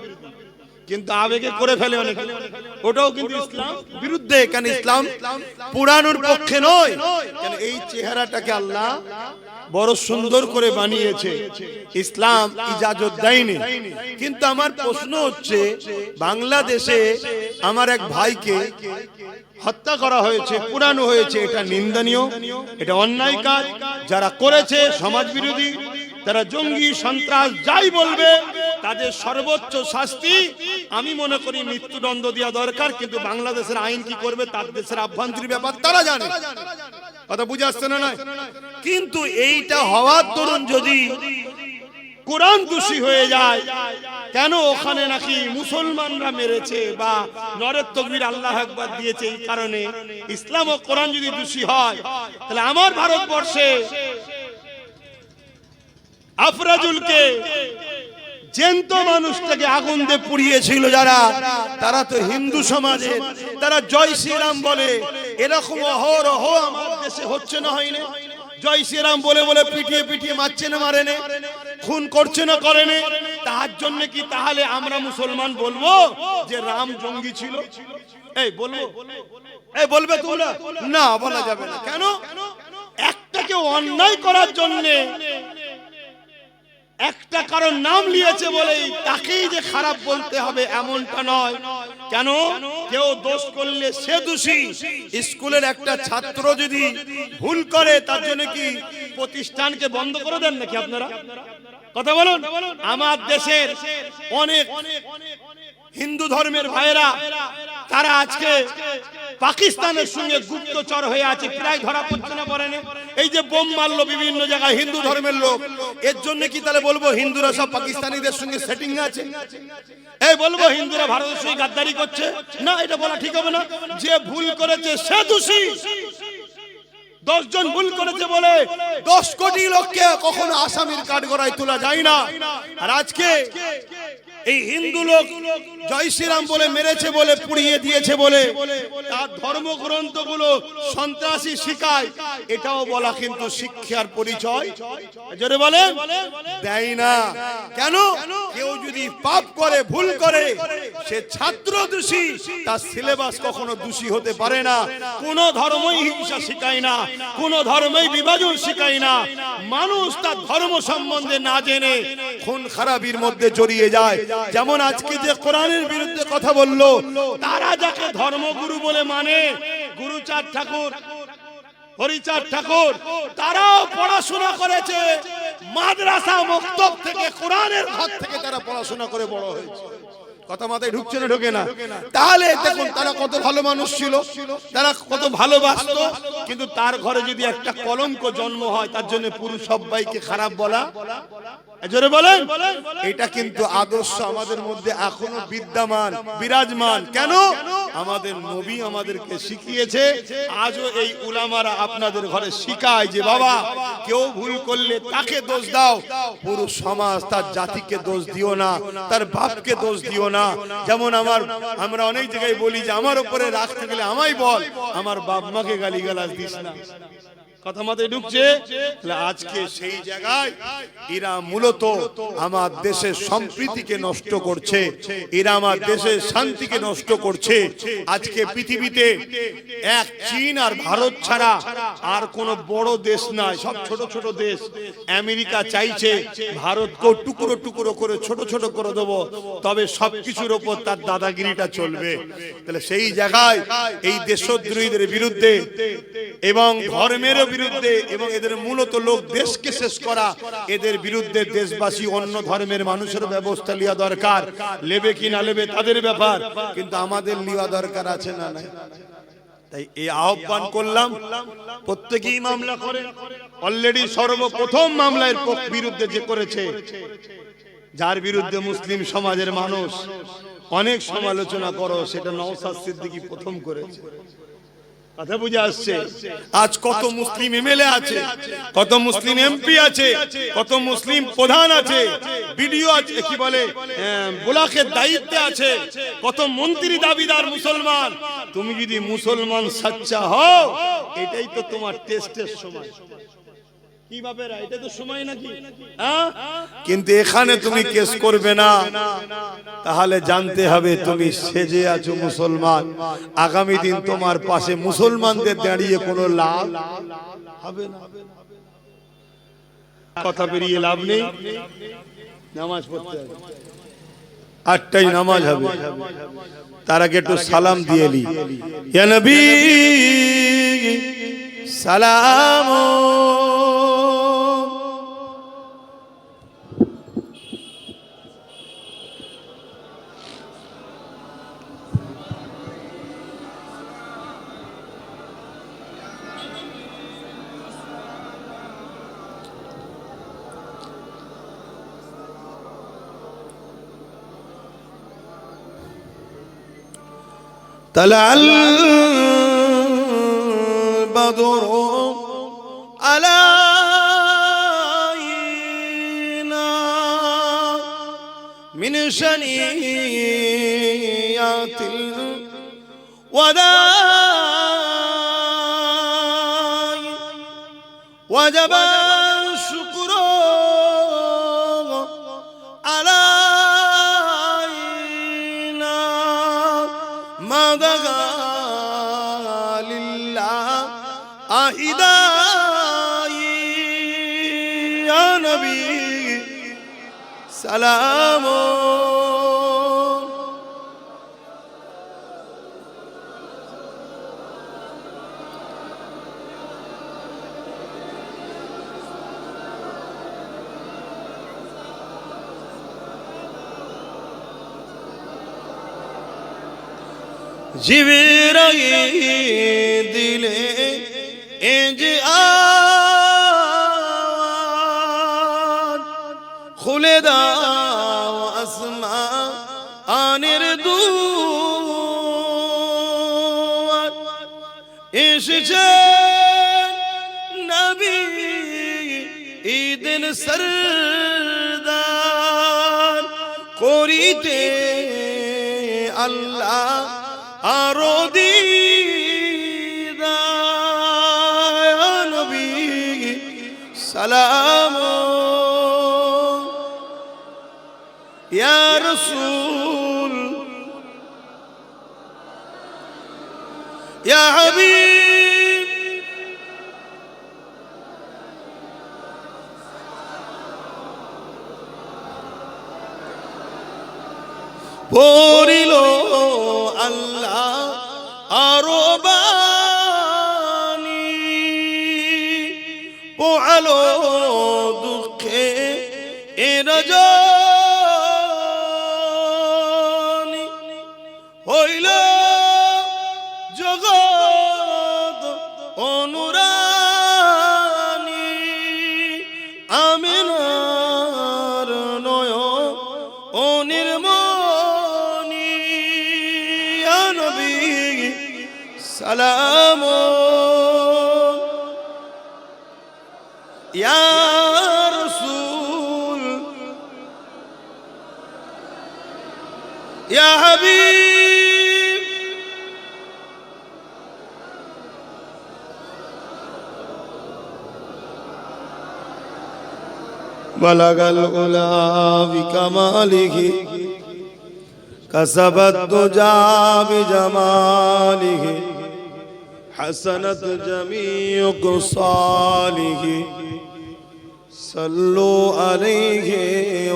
কিন্তু আবেগে করে ফেলে অনেকে, ওটাও কিন্তু ইসলাম বিরুদ্ধে। কেন ইসলাম পুরানোর পক্ষে নয়, কেন এই চেহারাটাকে আল্লাহ বড় সুন্দর করে বানিয়েছে, ইসলাম ইজাজত দেয়নি। কিন্তু আমার প্রশ্ন হচ্ছে, বাংলাদেশে আমার এক ভাইকে হত্যা করা হয়েছে, পুরানো হয়েছে, এটা নিন্দনীয়, এটা অন্যায় কাজ। যারা করেছে সমাজ বিরোধী, তারা জঙ্গি সন্ত্রাস যাই বলবে, তাদের সর্বোচ্চ শাস্তি আমি মনে করি মৃত্যুদণ্ড দেওয়া দরকার। কিন্তু বাংলাদেশের আইন কি করবে, তার দেশের আভ্যন্তরীণ ব্যাপার তারা জানে, কথা বুঝে আসছে না? কিন্তু এইটা হওয়ার দরুন যদি কোরআন দোষী হয়ে যায়, কেন ওখানে নাকি মুসলমানরা মেরেছে বা নরের তকবীর আল্লাহু আকবার দিয়েছে, এই কারণে ইসলাম ও কোরআন যদি দোষী হয়, তাহলে আমার ভারতবর্ষে আফরাজুলকে জ্যান্ত মানুষটাকে আগুন দিয়ে পুড়িয়েছিল যারা, তারা তো হিন্দু সমাজে, তারা জয় শ্রীরাম বলে। এরকম অহরহ আমার দেশে হচ্ছে না, হয়নি? জয় শ্রীরাম বলে বলে পিটিয়ে পিটিয়ে মারছে না, মারে না, খুন করছে না, করে না। তার জন্য কি তাহলে আমরা মুসলমান বলবো যে রাম জঙ্গি ছিল? এই বলবো, এই বলবে তোমরা? না, বলা যাবে না। কেন? একটাকে অন্যায় করার জন্য একটা কারণ নাম লিয়েছে বলেই তাকেই যে খারাপ বলতে হবে এমনটা নয়। কেন? কেউ দোষ করলে সে দোষী। স্কুলের একটা ছাত্র যদি ভুল করে, তার জন্য কি প্রতিষ্ঠানকে বন্ধ করে দেন নাকি আপনারা? কথা বলুন। আমার দেশের অনেক হিন্দু ধর্মের ভাইয়েরা, তারা আজকে পাকিস্তানের সঙ্গে গুপ্তচর হয়ে আছে, প্রায় ধরা পড়ছে না, পড়ে না। এই যে বোম মারলো বিভিন্ন জায়গায় হিন্দু ধর্মের লোক, এর জন্য কি তাহলে বলবো হিন্দুরা সব পাকিস্তানিদের সঙ্গে সেটিং আছে? এই বলবো হিন্দুরা ভারতের সঙ্গে গাদ্দারি করছে? না, এটা বলা ঠিক হবে না। যে ভুল করেছে সে দোষী। 10 জন ভুল করেছে বলে 10 কোটি লোককে কখনো আসামির কাঠগড়ায় তোলা যায় না। আর আজকে এই হিন্দু লোক জয় শ্রীরাম বলে মেরেছে বলে, পুড়িয়ে দিয়েছে বলে, তার ধর্মগ্রন্থগুলো সন্ত্রাসী শিখায়, এটাও বলা কিন্তু শিক্ষার পরিচয় জোরে বলেন দেয় না। কেন? কেউ যদি পাপ করে, ভুল করে, সে ছাত্র দোষী, তার সিলেবাস কখনো দোষী হতে পারে না। কোন ধর্মই হিংসা শিখায় না, কোন ধর্মই বিভাজন শিখায় না। মানুষ তার ধর্ম সম্বন্ধে না জেনে খুন খারাপির মধ্যে জড়িয়ে যায়। যেমন আজকে যে কোরআনের বিরুদ্ধে কথা বললো, তারা যাকে ধর্মগুরু বলে মানে, গুরুচাঁদ ঠাকুর, হরিচাঁদ ঠাকুর, তারাও পড়াশোনা করেছে মাদ্রাসা মক্তব থেকে, কোরআনের ঘর থেকে তারা পড়াশোনা করে বড় হয়েছে। কথা মাথায় ঢুকছে না, ঢোকে না? তাহলে দেখুন তারা কত ভালো মানুষ ছিল, তারা কত ভালোবাসত। কিন্তু তার ঘরে যদি একটা কলঙ্ক জন্ম হয়, তার জন্য পুরো সবাইকে খারাপ বলা, জোরে বলেন, এটা কিন্তু আদর্শ আমাদের মধ্যে এখনো বিদ্যমান, বিরাজমান। কেন? আমাদের নবী আমাদেরকে শিখিয়েছে। আজও এই উলামারা আপনাদের ঘরে শিখায় যে বাবা, কেউ ভুল করলে তাকে দোষ দাও, পুরো সমাজ, তার জাতিকে দোষ দিও না, তার বাপকে দোষ দিও না। যেমন আমরা অনেক জায়গায় বলি যে আমার উপরে রাগ থাকলে আমায় বল, আমার বাপ মাকে গালিগালাজ দিস না। কথা মাথায় ঢুকছে? আজকে সেই জায়গায় এরা মূলত আমার দেশের সম্প্রীতিকে নষ্ট করছে, এরা আমার দেশের শান্তিকে নষ্ট করছে। আজকে পৃথিবীতে এক চীন আর ভারত ছাড়া আর কোন বড় দেশ নাই, সব ছোট ছোট দেশ। আমেরিকা চাইছে ভারতকে টুকরো টুকরো করে ছোট ছোট করে দেবো, তবে সবকিছুর ওপর তার দাদাগিরিটা চলবে। তাহলে সেই জায়গায় এই দেশদ্রোহীদের বিরুদ্ধে এবং ধর্মের বিরুদ্ধে, এবং এদের মূলত লোক দেশকে শেষ করা, এদের বিরুদ্ধে দেশবাসী অন্য ধর্মের মানুষের ব্যবস্থা নেওয়া দরকার। নেবে কি না নেবে তাদের ব্যাপার, কিন্তু আমাদের নেওয়া দরকার আছে না? নাই? তাই এই আহ্বান করলাম, প্রত্যেকেই মামলা করে। অলরেডি সর্বপ্রথম মামলার বিরুদ্ধে যে করেছে, যার বিরুদ্ধে মুসলিম সমাজের মানুষ অনেক সমালোচনা করো, সেটা নওশাদ সিদ্দিকী প্রথম করেছে। কথা বুঝে আসছে? আজ কত মুসলিম এমএলএ আছে, কত মুসলিম এমপি আছে, কত মুসলিম প্রধান আছে, বিডিও আছে, কি বলে ব্লকের দায়িত্বে আছে, কত মন্ত্রী দাবিদার মুসলমান। তুমি যদি মুসলমান সাচ্চা হও, এটাই তো তোমার টেস্টের সময়। কি বাপেরা, এটা তো সময় নাকি? কিন্তু এখানে তুমি কেস করবে না, তাহলে জানতে হবে তুমি সেজে আছো মুসলমান। আগামী দিন তোমার পাশে মুসলমানদের দাঁড়িয়ে কোনো লাভ হবে না। কথা বেরিয়ে লাভ নেই, নামাজ পড়তে হবে। 8টায় নামাজ হবে, তার আগে একটু সালাম দিয়ে নি। ইয়া নবী সালাম। طلع البدر علينا من شنيات الوداع وجب الشكر علينا ما دغى لله أهداي يا نبي سلام জিবরাইল দিলে এ যে আওয়াজ খুলে দাও আসমানের দুয়ার এসেছে নবী ঈদের সরদার করিতে আল্লাহ আরো দিদার নবী সালাম ইয়া রাসূল ইয়া হাবিব পড়িল আল্লাহ আরো বাণী পোহালো দুঃখে এ রজনী হইল জগৎ অনুরানী আমিনার নয় অনির্মণি ইয়া নবী সালাম ইয়া রাসূল ইয়া হাবিব বালাগাল উলা বিকামালিহি كسبت دجى بجماله حسنت جميع خصاله صلوا عليه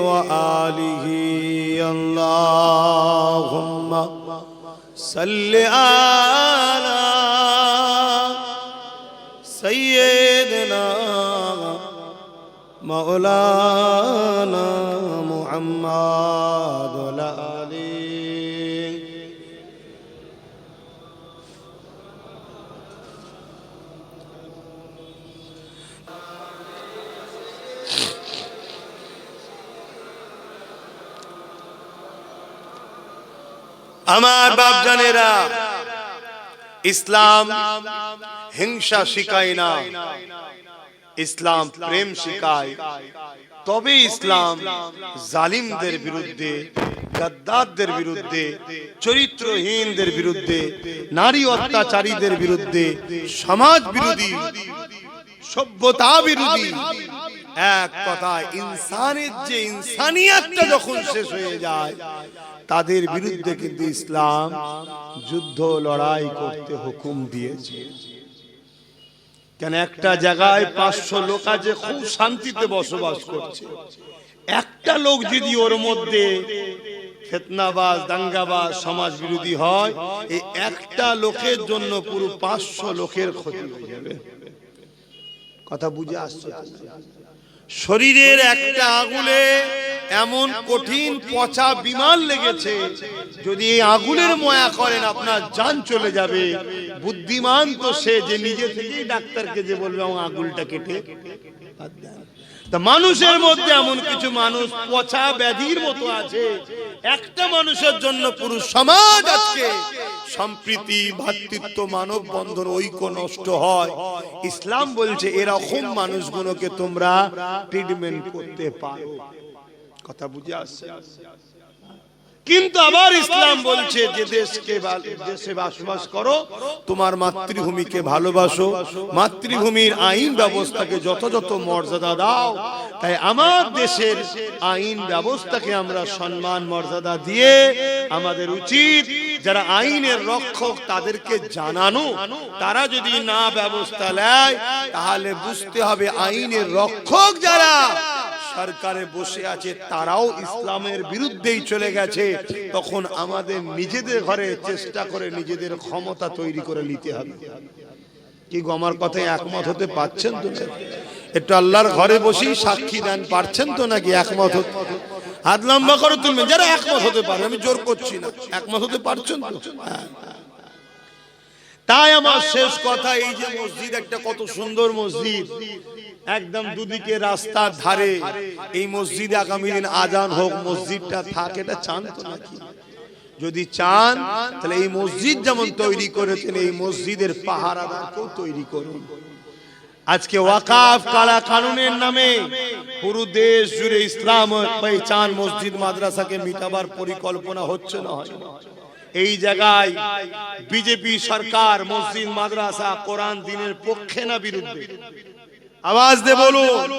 وآله اللهم صل على سيدنا مولانا محمد وعلى آله আমার বাপ জানেরা ইসলাম হিংসা শিখায় না, ইসলাম প্রেম শিখায়। তবে ইসলাম জালিমদের বিরুদ্ধে, গাদ্দারদের বিরুদ্ধে, চরিত্রহীনদের বিরুদ্ধে, নারী অত্যাচারীদের বিরুদ্ধে, সমাজ বিরোধী, সভ্যতা বিরোধী, এক কথায় ইনসানের যে ইনসানিয়াতটা যখন শেষ হয়ে যায়, তাদের বিরুদ্ধে কিন্তু ইসলাম যুদ্ধ লড়াই করতে হুকুম দিয়েছে। কেন একটা জায়গায় 500 লোক আছে, খুব শান্তিতে বসবাস করছে, একটা লোক যদি ওর মধ্যে ফিতনাবাজ, দাঙ্গাবাজ, সমাজ বিরোধী হয়, এই একটা লোকের জন্য পুরো 500 লোকের ক্ষতি হয়ে যাবে। কথা বুঝে আসছে? শরীরের একটা আগুলে এমন কঠিন পচা বিমার লেগেছে, যদি এই আগুনের ময়া করেন আপনার জান চলে যাবে। বুদ্ধিমান তো সে যে নিজে থেকেই ডাক্তারকে যে বলবে আমার আগুলটা কেটে বাদ দেন। তা মানুষের মধ্যে এমন কিছু মানুষ পচা ব্যাধির মতো আছে, একটা মানুষের জন্য পুরো সমাজ আজকে সম্প্রীতি, ভ্রাতৃত্ব, মানব বন্ধন, ঐক্য নষ্ট হয়। ইসলাম বলছে এরকম মানুষগুলোকে তোমরা ট্রিটমেন্ট করতে পারো। কথা বুঝে আসছে? কিন্তু আবার ইসলাম বলছে যে দেশে বসবাস করো, তোমার মাতৃভূমিকে ভালোবাসো, মাতৃভূমির আইন ব্যবস্থাকে যথাযথ মর্যাদা দাও। তাই আমার দেশের আইন ব্যবস্থাকে আমরা সম্মান মর্যাদা দিয়ে আমাদের উচিত যারা আইনের রক্ষক তাদেরকে জানানো। তারা যদি না ব্যবস্থা নেয় তাহলে বুঝতে হবে আইনের রক্ষক যারা সরকারে বসে আছে তারাও ইসলামের বিরুদ্ধেই চলে গেছে। তখন আমাদের নিজেদের ঘরে চেষ্টা করে নিজেদের ক্ষমতা তৈরি করে নিতে হবে। কি গো, আমার কথায় একমত হতে পারছেন তো? একটু আল্লাহর ঘরে বসেই সাক্ষী দেন, পারছেন তো নাকি একমত হতে? হাত লম্বা করে তুলবেন যারা একমত হতে পারে, আমি জোর করছি না। একমত হতে পারছেন তো? তাই আমার শেষ কথা, এই যে মসজিদ, একটা কত সুন্দর মসজিদ, একদম দুদিকে রাস্তার ধারে, এই মসজিদে আগামী দিন আজান হোক, মসজিদটা থাকে, এটা চান তো নাকি? যদি চান তাহলে এই মসজিদ যেমন তৈরি করেছেন, এই মসজিদের পাহারাদারকেও তৈরি করুন। আজকে ওয়াকাফ কালা কানুনের নামে পুরো দেশ জুড়ে ইসলাম পেহচান মসজিদ মাদ্রাসাকে মিটাবার পরিকল্পনা হচ্ছে না? হয় এই জায়গায় বিজেপি সরকার মসজিদ মাদ্রাসা কোরআন দিনের পক্ষে না বিরুদ্ধে? আওয়াজ দে বলুন,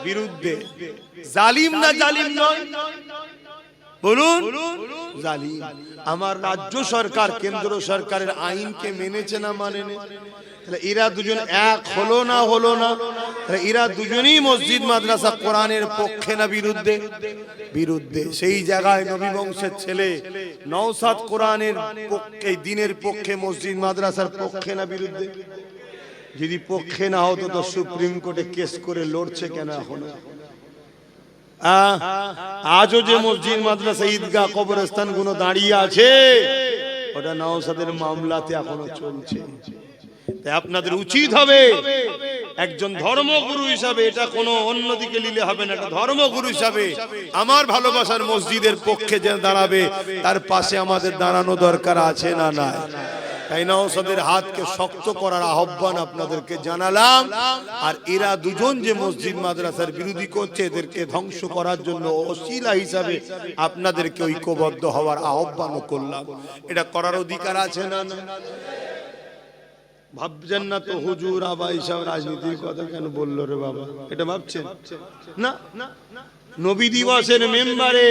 বিরুদ্ধে। জালিম না জালিম নয়? বলুন, জালিম। আমার রাজ্য সরকার কেন্দ্র সরকারের আইনকে মেনেছে না মানেনি? তাহলে এরা দুজন এক হলো না? হলো না? তাহলে এরা দুজনই মসজিদ মাদ্রাসা কোরআনের পক্ষে না বিরুদ্ধে? বিরুদ্ধে। সেই জায়গায় নবী বংশের ছেলে নওশাদ কোরআনের পক্ষে, দিনের পক্ষে, মসজিদ মাদ্রাসার পক্ষে না বিরুদ্ধে? যদি পক্ষে না হতো তো সুপ্রিম কোর্টে কেস করে লড়ছে কেন এখন? আজও যে মসজিদ মাদ্রাসা, ঈদগাহ, কবরস্থান গুলো দাঁড়িয়ে আছে, ওটা নওশাদের মামলাতে এখনো চলছে। তাই আপনাদের উচিত হবে একজন ধর্মগুরু হিসাবে, এটা কোনো অন্যদিকে নিলে হবে না, এটা ধর্মগুরু হিসাবে আমার ভালোবাসার মসজিদের পক্ষে যে দাঁড়াবে তার পাশে আমাদের দাঁড়ানো দরকার আছে না নাই? তাই নওশাদের হাতকে শক্ত করার আহ্বান আপনাদেরকে জানালাম। আর এরা দুজন যে মসজিদ মাদ্রাসার বিরোধী করছে, এদেরকে ধ্বংস করার জন্য ওসিলা হিসাবে আপনাদেরকে ঐক্যবদ্ধ হওয়ার আহ্বানও করলাম। এটা করার অধিকার আছে না? ভাবছেন না তো হুজুর আবা হিসাব রাজনীতির কথা কেন বললো রে বাবা? এটা ভাবছেন না? নবী দিবসের মেম্বারে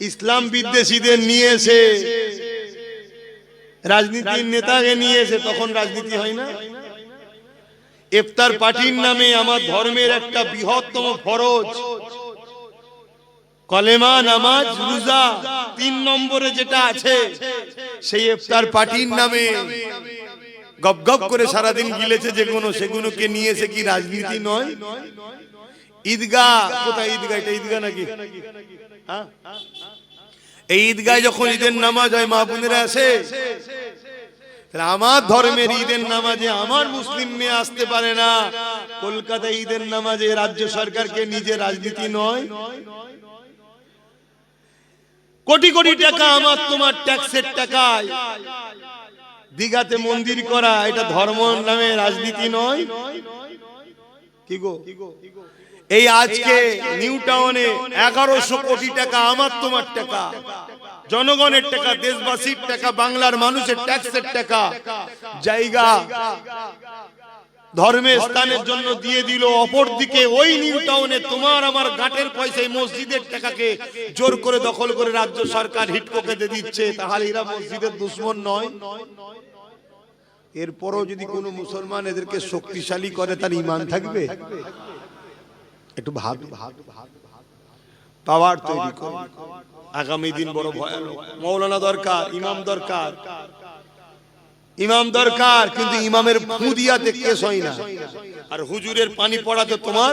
ইসলাম বিদ্বেষীদের নিয়ে এসে, রাজনীতির নেতাকে নিয়ে এসে, তখন রাজনীতি হয় না? ইফতার পার্টির নামে আমার ধর্মের একটা বৃহত্তম ফরজ কলেমা, নামাজ, রোজা, 3 নম্বরে যেটা আছে, সেই ইফতার পার্টির নামে গপ গপ করে সারাদিন গিলেছে যেগুলো, সেগুলোকে নিয়ে এসে কি রাজনীতি নয়? ঈদগাহ কোথায়? ঈদগাহ, এটা ঈদগাহ নাকি? এই ঈদগায় যখন ঈদের নামাজ হয়, মা বোনেরা আসে, আমার ধর্মের ঈদের নামাজে আমার মুসলিম মেয়ে আসতে পারে না। কলকাতায় ঈদের নামাজে রাজ্য সরকারকে নিজে রাজনীতি নয়? কোটি কোটি টাকা আমার তোমার ট্যাক্সের টাকায় দীঘাতে মন্দির করা এটা ধর্ম নামে রাজনীতি নয় কি গো? এই আজকে নিউ টাউনে 1100 কোটি টাকা আমার তোমার টাকা, জনগণের টাকা, দেশবাসীর টাকা, বাংলার মানুষের ট্যাক্সের টাকা জায়গা ধর্মের স্থানের জন্য দিয়ে দিল। অপরদিকে ওই নিউ টাউনে তোমার আমার গাঁটের পয়সায় মসজিদের টাকাকে জোর করে দখল করে রাজ্য সরকার হিটকোকে দিয়ে দিচ্ছে। তাহলে এরা মসজিদের দুশমন নয়? এরপরও যদি কোনো মুসলমান এদেরকে শক্তিশালী করে তার ঈমান থাকবে? একটু ভাব, পাওয়ার তৈরি করে। আগামী দিন বড় ভয়ানক। মৌলানা দরকার, ইমাম দরকার, ইমাম দরকার, কিন্তু ইমামের ফু দিয়াতে কেস হয় না। আর হুজুরের পানি পড়াতে তোমার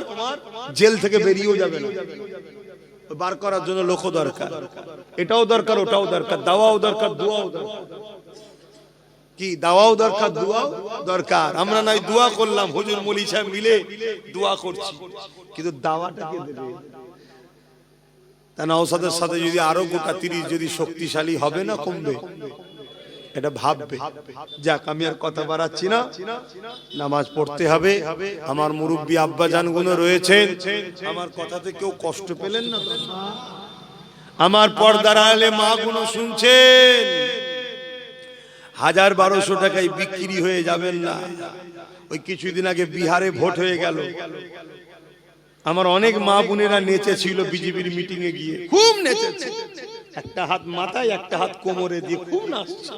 জেল থেকে বেরিয়েও যাবে না। বার করার জন্য লোক দরকার, এটাও দরকার, ওটাও দরকার, দাওয়াও দরকার, দোয়াও দরকার। কি দাওয়াও দরকার, দোয়াও দরকার। আমরা নাই দোয়া করলাম, হুজুর মৌলী সাহেব মিলে দোয়া করছি, কিন্তু দাওয়াটা কে দেবে? তা নওশাদের সাথে যদি আরো গোটা 30 যদি শক্তিশালী হবে না কমবে? এটা ভাববে। যাক, আমি আর কথা বাড়াচ্ছি না, নামাজ পড়তে হবে। আমার মুরব্বী আব্বাজান গুলো রয়েছেন, আমার কথাতে কেউ কষ্ট পেলেন না তো? আমার পর্দার আড়ালে মা গুলো শুনছেন, 1000-1200 টাকায় বিক্রি হয়ে যাবেন না। ওই কিছুদিন আগে বিহারে ভোট হয়ে গেল, আমার অনেক মা বোনেরা নেচেছিল বিজেপির মিটিং এ গিয়ে, খুব নেচেছে। একটা হাত মাথায়, একটা হাত কোমরে দিয়ে খুব নাচছে।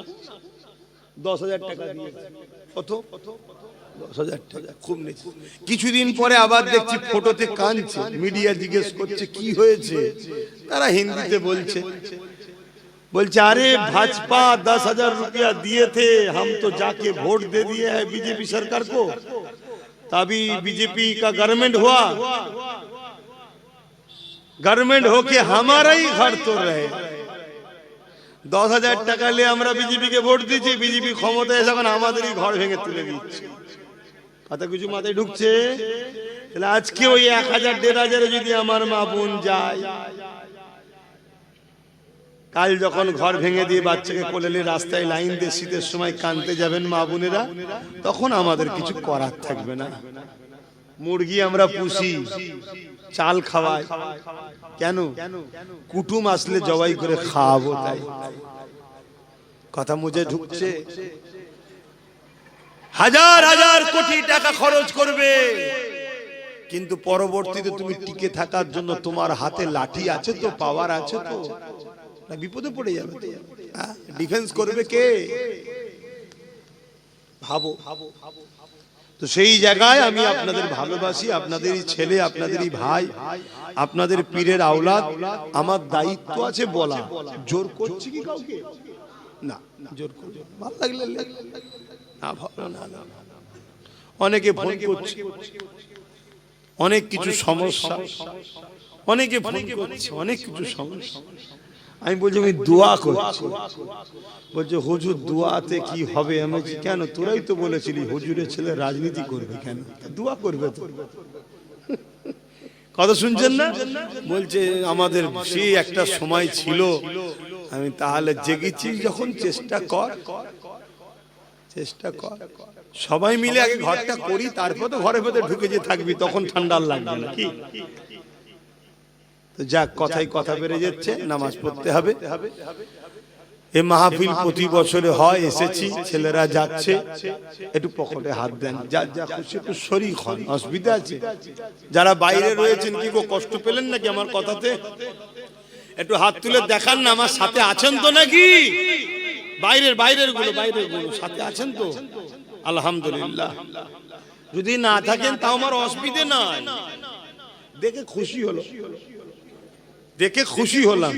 10,000 টাকা দিয়েছে। কত? 10,000 টাকা। খুব নেচে। কিছুদিন পরে আবার দেখছি ফটোতে কাঁদছে। মিডিয়া জিজ্ঞেস করছে কি হয়েছে, তারা হিন্দিতে বলছে, अरे भाजपा 10,000 रुपया दिए थे, हम तो जाके वोट दे दिए है बीजेपी सरकार को, तभी बीजेपी का गवर्नमेंट हुआ, गवर्नमेंट होके हमारा ही घर तो रहे। 10,000 টাকা নিয়ে আমরা বিজেপি কে ভোট দিয়েছি, বিজেপি ক্ষমতায় এসে এখন আমাদেরই ঘর ভেঙে তুলে দিচ্ছে। কথা কিছু মাথায় ঢুকছে? তাহলে আজকে ওই 1,000-1,500 যদি আমার মা বোন যায়, কাল যখন ঘর ভেঙে দিয়ে বাচ্চাকে কোলে নিয়ে রাস্তায় লাইন দিয়ে শীতের সময় কাঁদতে যাবেন মা বোনেরা, তখন আমাদের কিছু করার থাকবে না। মুরগি আমরা পুষি, চাল খাওয়াই, কেন? কুটুম আসলে জবাই করে খাওয়াবো তাই। কথা মুজে ঢুকছে? 1000-1000 কোটি টাকা খরচ করবে, কিন্তু পরবর্তীতে তুমি টিকে থাকার জন্য তোমার হাতে লাঠি আছে তো, পাওয়ার আছে তো, না বিপদে পড়ে যাবে? ডিফেন্স করবে কে? ভাবো। তো সেই জায়গায় আমি আপনাদের ভালোবাসি, আপনাদেরই ছেলে, আপনাদেরই ভাই, আপনাদের পীরের আওলাদ। আমার দায়িত্ব আছে বলা। জোর করছি কি কাউকে? না, জোর করব ভালো লাগলে না, ভালো না। অনেকে ফোন করছে, অনেক কিছু সমস্যা, অনেকে ফোন করছে, অনেক কিছু সমস্যা। আমি বলছি আমি দোয়া করছি। বলছে হুজুর দোয়াতে কি হবে? আমি বলছি কেন? তোরাই তো বলেছিলি হুজুরের ছেলে রাজনীতি করবে, কেন দোয়া করবে তো? কথা শুনছেন না? বলছে আমাদের সেই একটা সময় ছিল। আমি তাহলে জেগেছি যখন, চেষ্টা কর, চেষ্টা কর। সবাই মিলে আগে ঘরটা করি, তারপর তো ঘরের ভেতরে ঢুকে যে থাকবি, তখন ঠান্ডা লাগবে না কি? তো যাক, কথাই কথা বেড়ে যাচ্ছে, নামাজ পড়তে হবে। এ মাহফিল প্রতি বছরে হয়, এসেছি, ছেলেরা যাচ্ছে, একটু পকেটে হাত দেন, যা যা খুশি একটু শরীক হন, অসুবিধা আছে? যারা বাইরে রয়েছেন কি গো, কষ্ট পেলেন নাকি আমার কথাতে? একটু হাত তুলে দেখান না, আমার সাথে আছেন তো নাকি? বাইরের গুলো সাথে আছেন তো? আলহামদুলিল্লাহ। যদি না থাকেন তাও আমার অসুবিধে নাই, দেখে খুশি হলো, দেখে খুশি হলাম।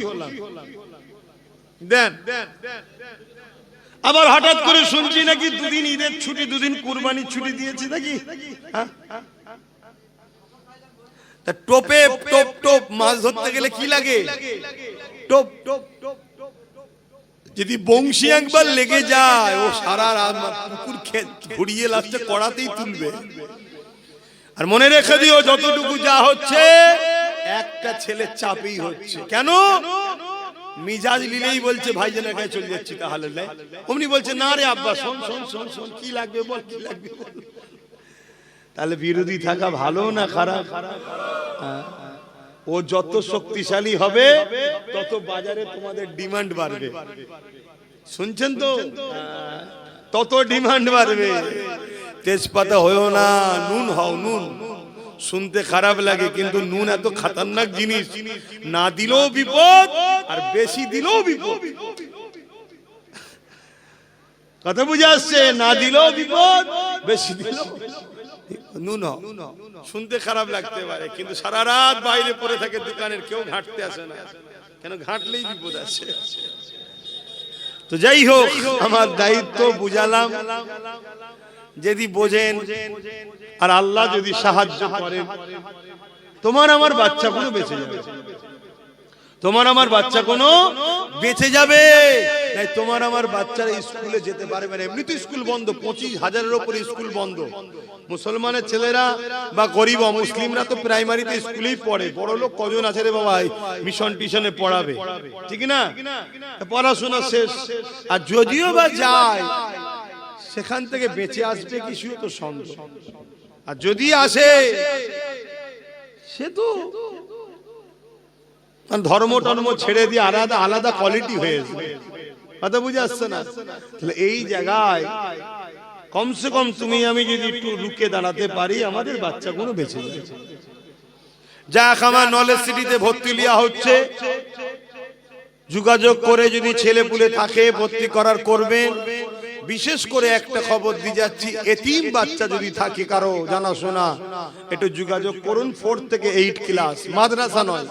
দেন। আবার হঠাৎ করে শুনছি নাকি 2 দিন ঈদের ছুটি, 2 দিন কুরবানির ছুটি দিয়েছি নাকি? তা টোপে টোপ টোপ মাছ ধরতে গেলে কি লাগে? টোপ টোপ। যদি বংশী একবার লেগে যায়, ও সারা রাত পুকুর ঘুরিয়ে লাস্টে কড়াতেই তুলবে। আর মনে রেখে দিও, যতটুকু যা হচ্ছে একটা ছেলে চাপেই হচ্ছে। কেন? মিজাজ লিলেই বলছে ভাইজানের কাছে চলে যাচ্ছি তাহলে অমনি বলছে না রে আব্বা শোন শোন শোন শোন কি লাগবে বল কি লাগবে বল। তাহলে বিরোধী থাকা ভালো না খারাপ? ও যত শক্তিশালী হবে তত বাজারে তোমাদের ডিমান্ড বাড়বে, শুনছেন তো? তত ডিমান্ড বাড়বে। তেজপাতা হয়েও না, নুন হও নুন। শুনতে খারাপ লাগে কিন্তু নুন এত খতরনাক জিনিস, না দিলেও বিপদ আর বেশি দিলেও বিপদ। কথা বুঝে আসছে? না দিলেও বিপদ, বেশি দিলেও নুন হও। শুনতে খারাপ লাগতে পারে কিন্তু সারা রাত বাইরে পড়ে থাকে দোকানের, কেউ ঘাঁটতে আসে না, কেন ঘাঁটলেই বিপদ আছে। তো যাই হোক, আমার দায়িত্ব বুঝালাম, যদি বোঝেন আর আল্লাহ যদি সাহায্য করেন তোমার আমার বাচ্চা কোনো বেঁচে যাবে, তোমার আমার বাচ্চা কোনো বেঁচে যাবে। তাই তোমার আমার বাচ্চারা স্কুলে যেতে পারবে না, এমনি তো স্কুল বন্ধ, 25,000-এর উপরে স্কুল বন্ধ। মুসলমানের ছেলেরা বা গরিব মুসলিমরা তো প্রাইমারিতে স্কুলেই পড়ে, বড় লোক কজন আছে রে বাবা মিশন টিশনে পড়াবে, ঠিক না? পড়াশোনা শেষ। আর যদিও বা যায় সেখান থেকে বেঁচে আসবে কিছু তো সন্দেহ, আর যদি আসে সে তো ধর্ম টর্ম ছেড়ে দিয়ে আলাদা আলাদা কোয়ালিটি হয়ে যাবে। কথা বুঝে আসছে না? তাহলে এই জায়গায় কমসে কম তুমি আমি যদি একটু রুকে দাঁড়াতে পারি, আমাদের বাচ্চাগুলো বেঁচে যাবে। যাক, আমার নলেজ সিটিতে ভর্তি লিয়া হচ্ছে, যোগাযোগ করে যদি ছেলে পুলে থাকে ভর্তি করার করবেন। বিশেষ করে একটা খবর দিয়ে যাচ্ছি, এতিম বাচ্চা যদি থাকে কারো জানাশোনা, একটু যোগাযোগ করুন। 4 থেকে 8 ক্লাস, মাদ্রাসা নয়।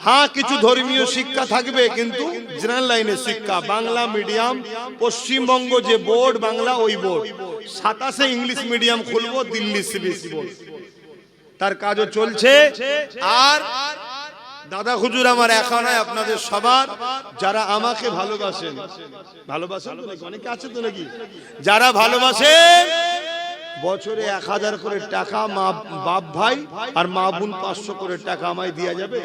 হ্যাঁ, কিছু ধর্মীয় শিক্ষা থাকবে কিন্তু জেনারেল লাইনের শিক্ষা, বাংলা মিডিয়াম। পশ্চিমবঙ্গ যে বোর্ড বাংলা, ওই বোর্ড 27-এ ইংলিশ মিডিয়াম খুলবো, দিল্লি সিবিএসই বোর্ড, তার কাজও চলছে। আর দাদা হুজুর আমার একা নয়, আপনাদের সবার যারা আমাকে ভালোবাসেন, ভালোবাসেন তো নাকি? অনেকে আছে তো নাকি যারা ভালোবাসেন, বছরে 1000 করে টাকা মা বাপ ভাই আর মা বোন 500 করে টাকা আমায় দেয়া যাবে।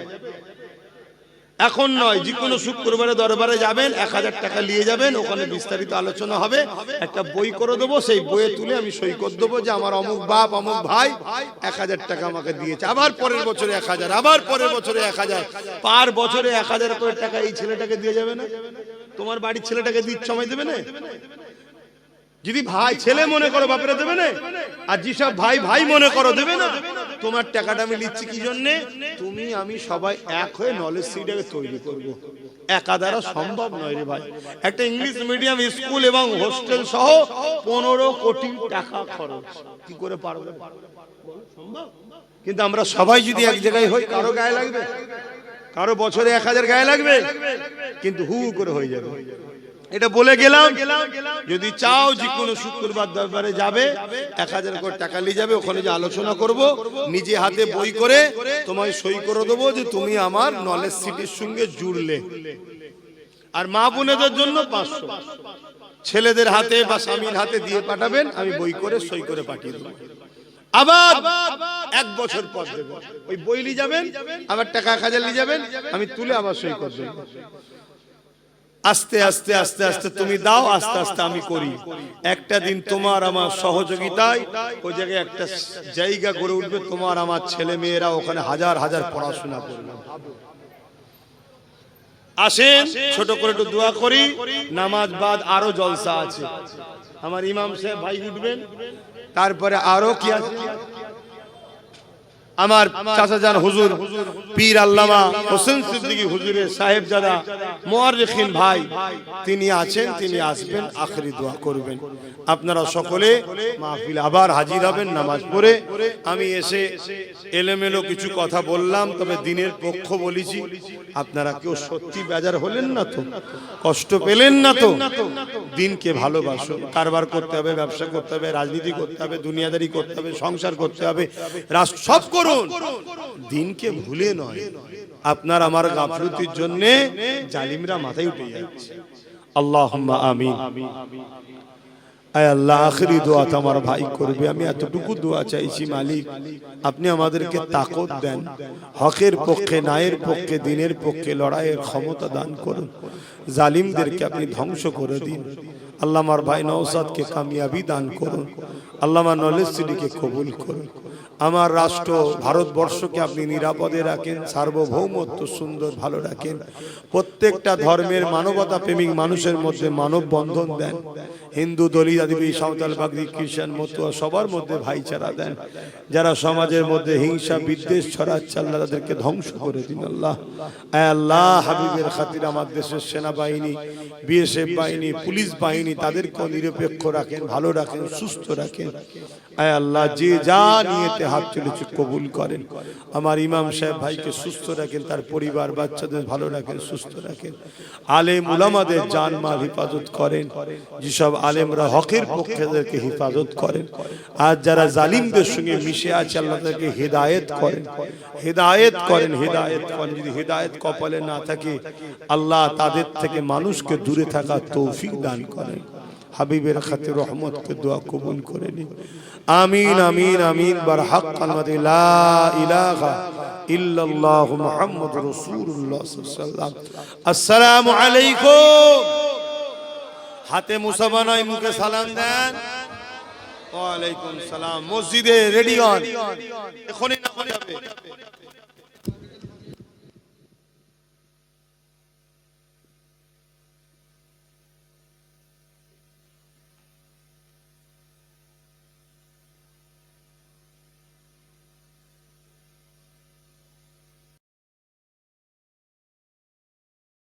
এখন নয়, যে কোনো শুক্রবারে দরবারে যাবেন, 1000 টাকা নিয়ে যাবেন, ওখানে বিস্তারিত আলোচনা হবে। একটা বই করে দেবো, সেই বইয়ে তুলে আমি সই করে দেবো যে আমার অমুক বাপ অমুক ভাই 1000 টাকা আমাকে দিয়েছে। আবার পরের বছরে 1000, আবার পরের বছরে 1000, পার বছরে 1000 করে টাকা এই ছেলেটাকে দিয়ে যাবে না? তোমার বাড়ির ছেলেটাকে দিতে সময় দেবে না? যদি ভাই ছেলে মনে করো বাপেরা দেবে না, আর যেসব ভাই ভাই মনে করো দেবে না। তোমার টাকাটা আমি নিচ্ছি কি জন্যে? তুমি আমি সবাই এক হয়ে নলেজ সিটিটাকে তৈরি করব। একা দ্বারা সম্ভব নয় রে ভাই। একটা ইংলিশ মিডিয়াম স্কুল এবং হোস্টেল সহ 15 কোটি টাকা খরচ, কি করে পারবে? সম্ভব? কিন্তু আমরা সবাই যদি এক জায়গায় হই, কারো গায়ে লাগবে? কারো বছরে 1000 গায়ে লাগবে? কিন্তু হু করে হয়ে যাবে। এটা বলে গেলাম, যদি চাও যে কোনো শুক্রবার দরবারে যাবে, 1000 করে টাকা নিয়ে যাবে, ওখানে যে আলোচনা করব, নিজে হাতে বই করে তোমায় সই করে দেবো যে তুমি আমার নলেজ সিটির সঙ্গে জুড়লে। আর মা বোনেদের জন্য 500 ছেলেদের হাতে বা স্বামীর হাতে দিয়ে পাঠাবেন, আমি বই করে সই করে পাঠিয়ে দেবো। আবার 1 বছর পর দেবো, ওই বই নিয়ে যাবেন, আবার টাকা 1000 নিয়ে যাবেন, আমি তুলে আবার সই করে দেবো। আস্তে আস্তে আস্তে আস্তে তুমি দাও, আস্তে আস্তে আমি করি। একটা দিন তোমার আমার সহযোগিতায় ওই জায়গায় একটা জায়গা গড়ে উঠবে, তোমার আমার ছেলে মেয়েরা ওখানে হাজার হাজার পড়াশোনা করবে। আসেন, ছোট করে একটু দোয়া করি, নামাজ বাদ আরো জলসা আছে। আমার ইমাম সাহেব ভাই উঠবেন, তারপরে আরো কি আছে, আমার চাচাজান হুজুর পীর আল্লামা হোসেন সিদ্দিকী হুজুরের সাহেবজাদা মুআররিখিন ভাই তিনি আছেন, তিনি আসবেন, আখেরি দোয়া করবেন। আপনারা সকলে মাহফিল আবার হাজির হবেন নামাজ পড়ে। আমি এসে এলোমেলো কিছু কথা বললাম, তবে দিনের পক্ষ বলেছি। আপনারা কেউ সত্যি বেজার হলেন না তো? কষ্ট পেলেন না তো? দিনকে ভালোবাসুন। কারবার করতে হবে, ব্যবসা করতে হবে, রাজনীতি করতে হবে, দুনিয়াদারি করতে হবে, সংসার করতে হবে, রাষ্ট্র সব করুন, দিনকে ভুলে নয়। আপনার আমার গাফলতির জন্য জালিমরা মাথায় উঠে যাচ্ছে। আল্লাহুম্মা আমিন। আয় আল্লাহ আখেরি দোয়া তো আমার ভাই করবে, আমি এতটুকু দোয়া চাইছি মালিক, আপনি আমাদেরকে তাকত দেন, হকের পক্ষে, ন্যায়ের পক্ষে, দিনের পক্ষে লড়াইয়ের ক্ষমতা দান করুন, জালিমদেরকে আপনি ধ্বংস করে দিন। আল্লাহ আমার ভাই নওশাদকে কামিয়াবি দান করুন, আল্লাহ আমার নলেজ সিটিকে কবুল করুন, আমার রাষ্ট্র ভারতবর্ষকে আপনি নিরাপদে রাখেন, সার্বভৌমত্ব সুন্দর ভালো রাখেন, প্রত্যেকটা ধর্মের মানবতা প্রেমিক মানুষের মধ্যে মানব বন্ধন দেন, হিন্দু দলিত আদিবাসী সাঁওতাল বাগদি খ্রিস্টান মতুয়া সবার মধ্যে ভাইচারা দেন, যারা সমাজের মধ্যে হিংসা বিদ্বেষ ছড়াচ্ছে আল্লাহ তাদেরকে ধ্বংস করে দিন। আল্লাহ আয় আল্লাহ হাবিবের খাতির আমার দেশের সেনাবাহিনী, বিএসএফ বাহিনী, পুলিশ বাহিনী তাদেরকে নিরপেক্ষ রাখেন, ভালো রাখেন, সুস্থ রাখেন। আয় আল্লাহ যে যা নিয়েতে হাত চলেছে কবুল করেন, আমার ইমাম সাহেব ভাইকে সুস্থ রাখেন, তার পরিবার বাচ্চাদের ভালো রাখেন, সুস্থ রাখেন, আলেম উলামাদের জানমাল হেফাজত করেন, যেসব আলেমরা হকের পক্ষে তাদেরকে হেফাজত করেন, আর যারা জালিমদের সঙ্গে মিশে আছে আল্লাহ তাদেরকে হেদায়েত করেন, হেদায়েত করেন, হেদায়েত করেন। যদি হেদায়েত কপালে না থাকে আল্লাহ তাদের থেকে মানুষকে দূরে থাকার তৌফিক দান করেন। হাবিবের খাতির রহমতকে দোয়া কবুল করে নিন। আমিন আমিন আমিন। বারহাক কালমাতি লা ইলাহা ইল্লাল্লাহু মুহাম্মাদুর রাসূলুল্লাহ সাল্লাল্লাহু আলাইহি ওয়াসাল্লাম। আসসালামু আলাইকুম। হাতে মুসাফা নাই, মুখে সালাম দেন। ওয়া আলাইকুম সালাম। মসজিদে রেডি হন, এখনই নামাজ হবে।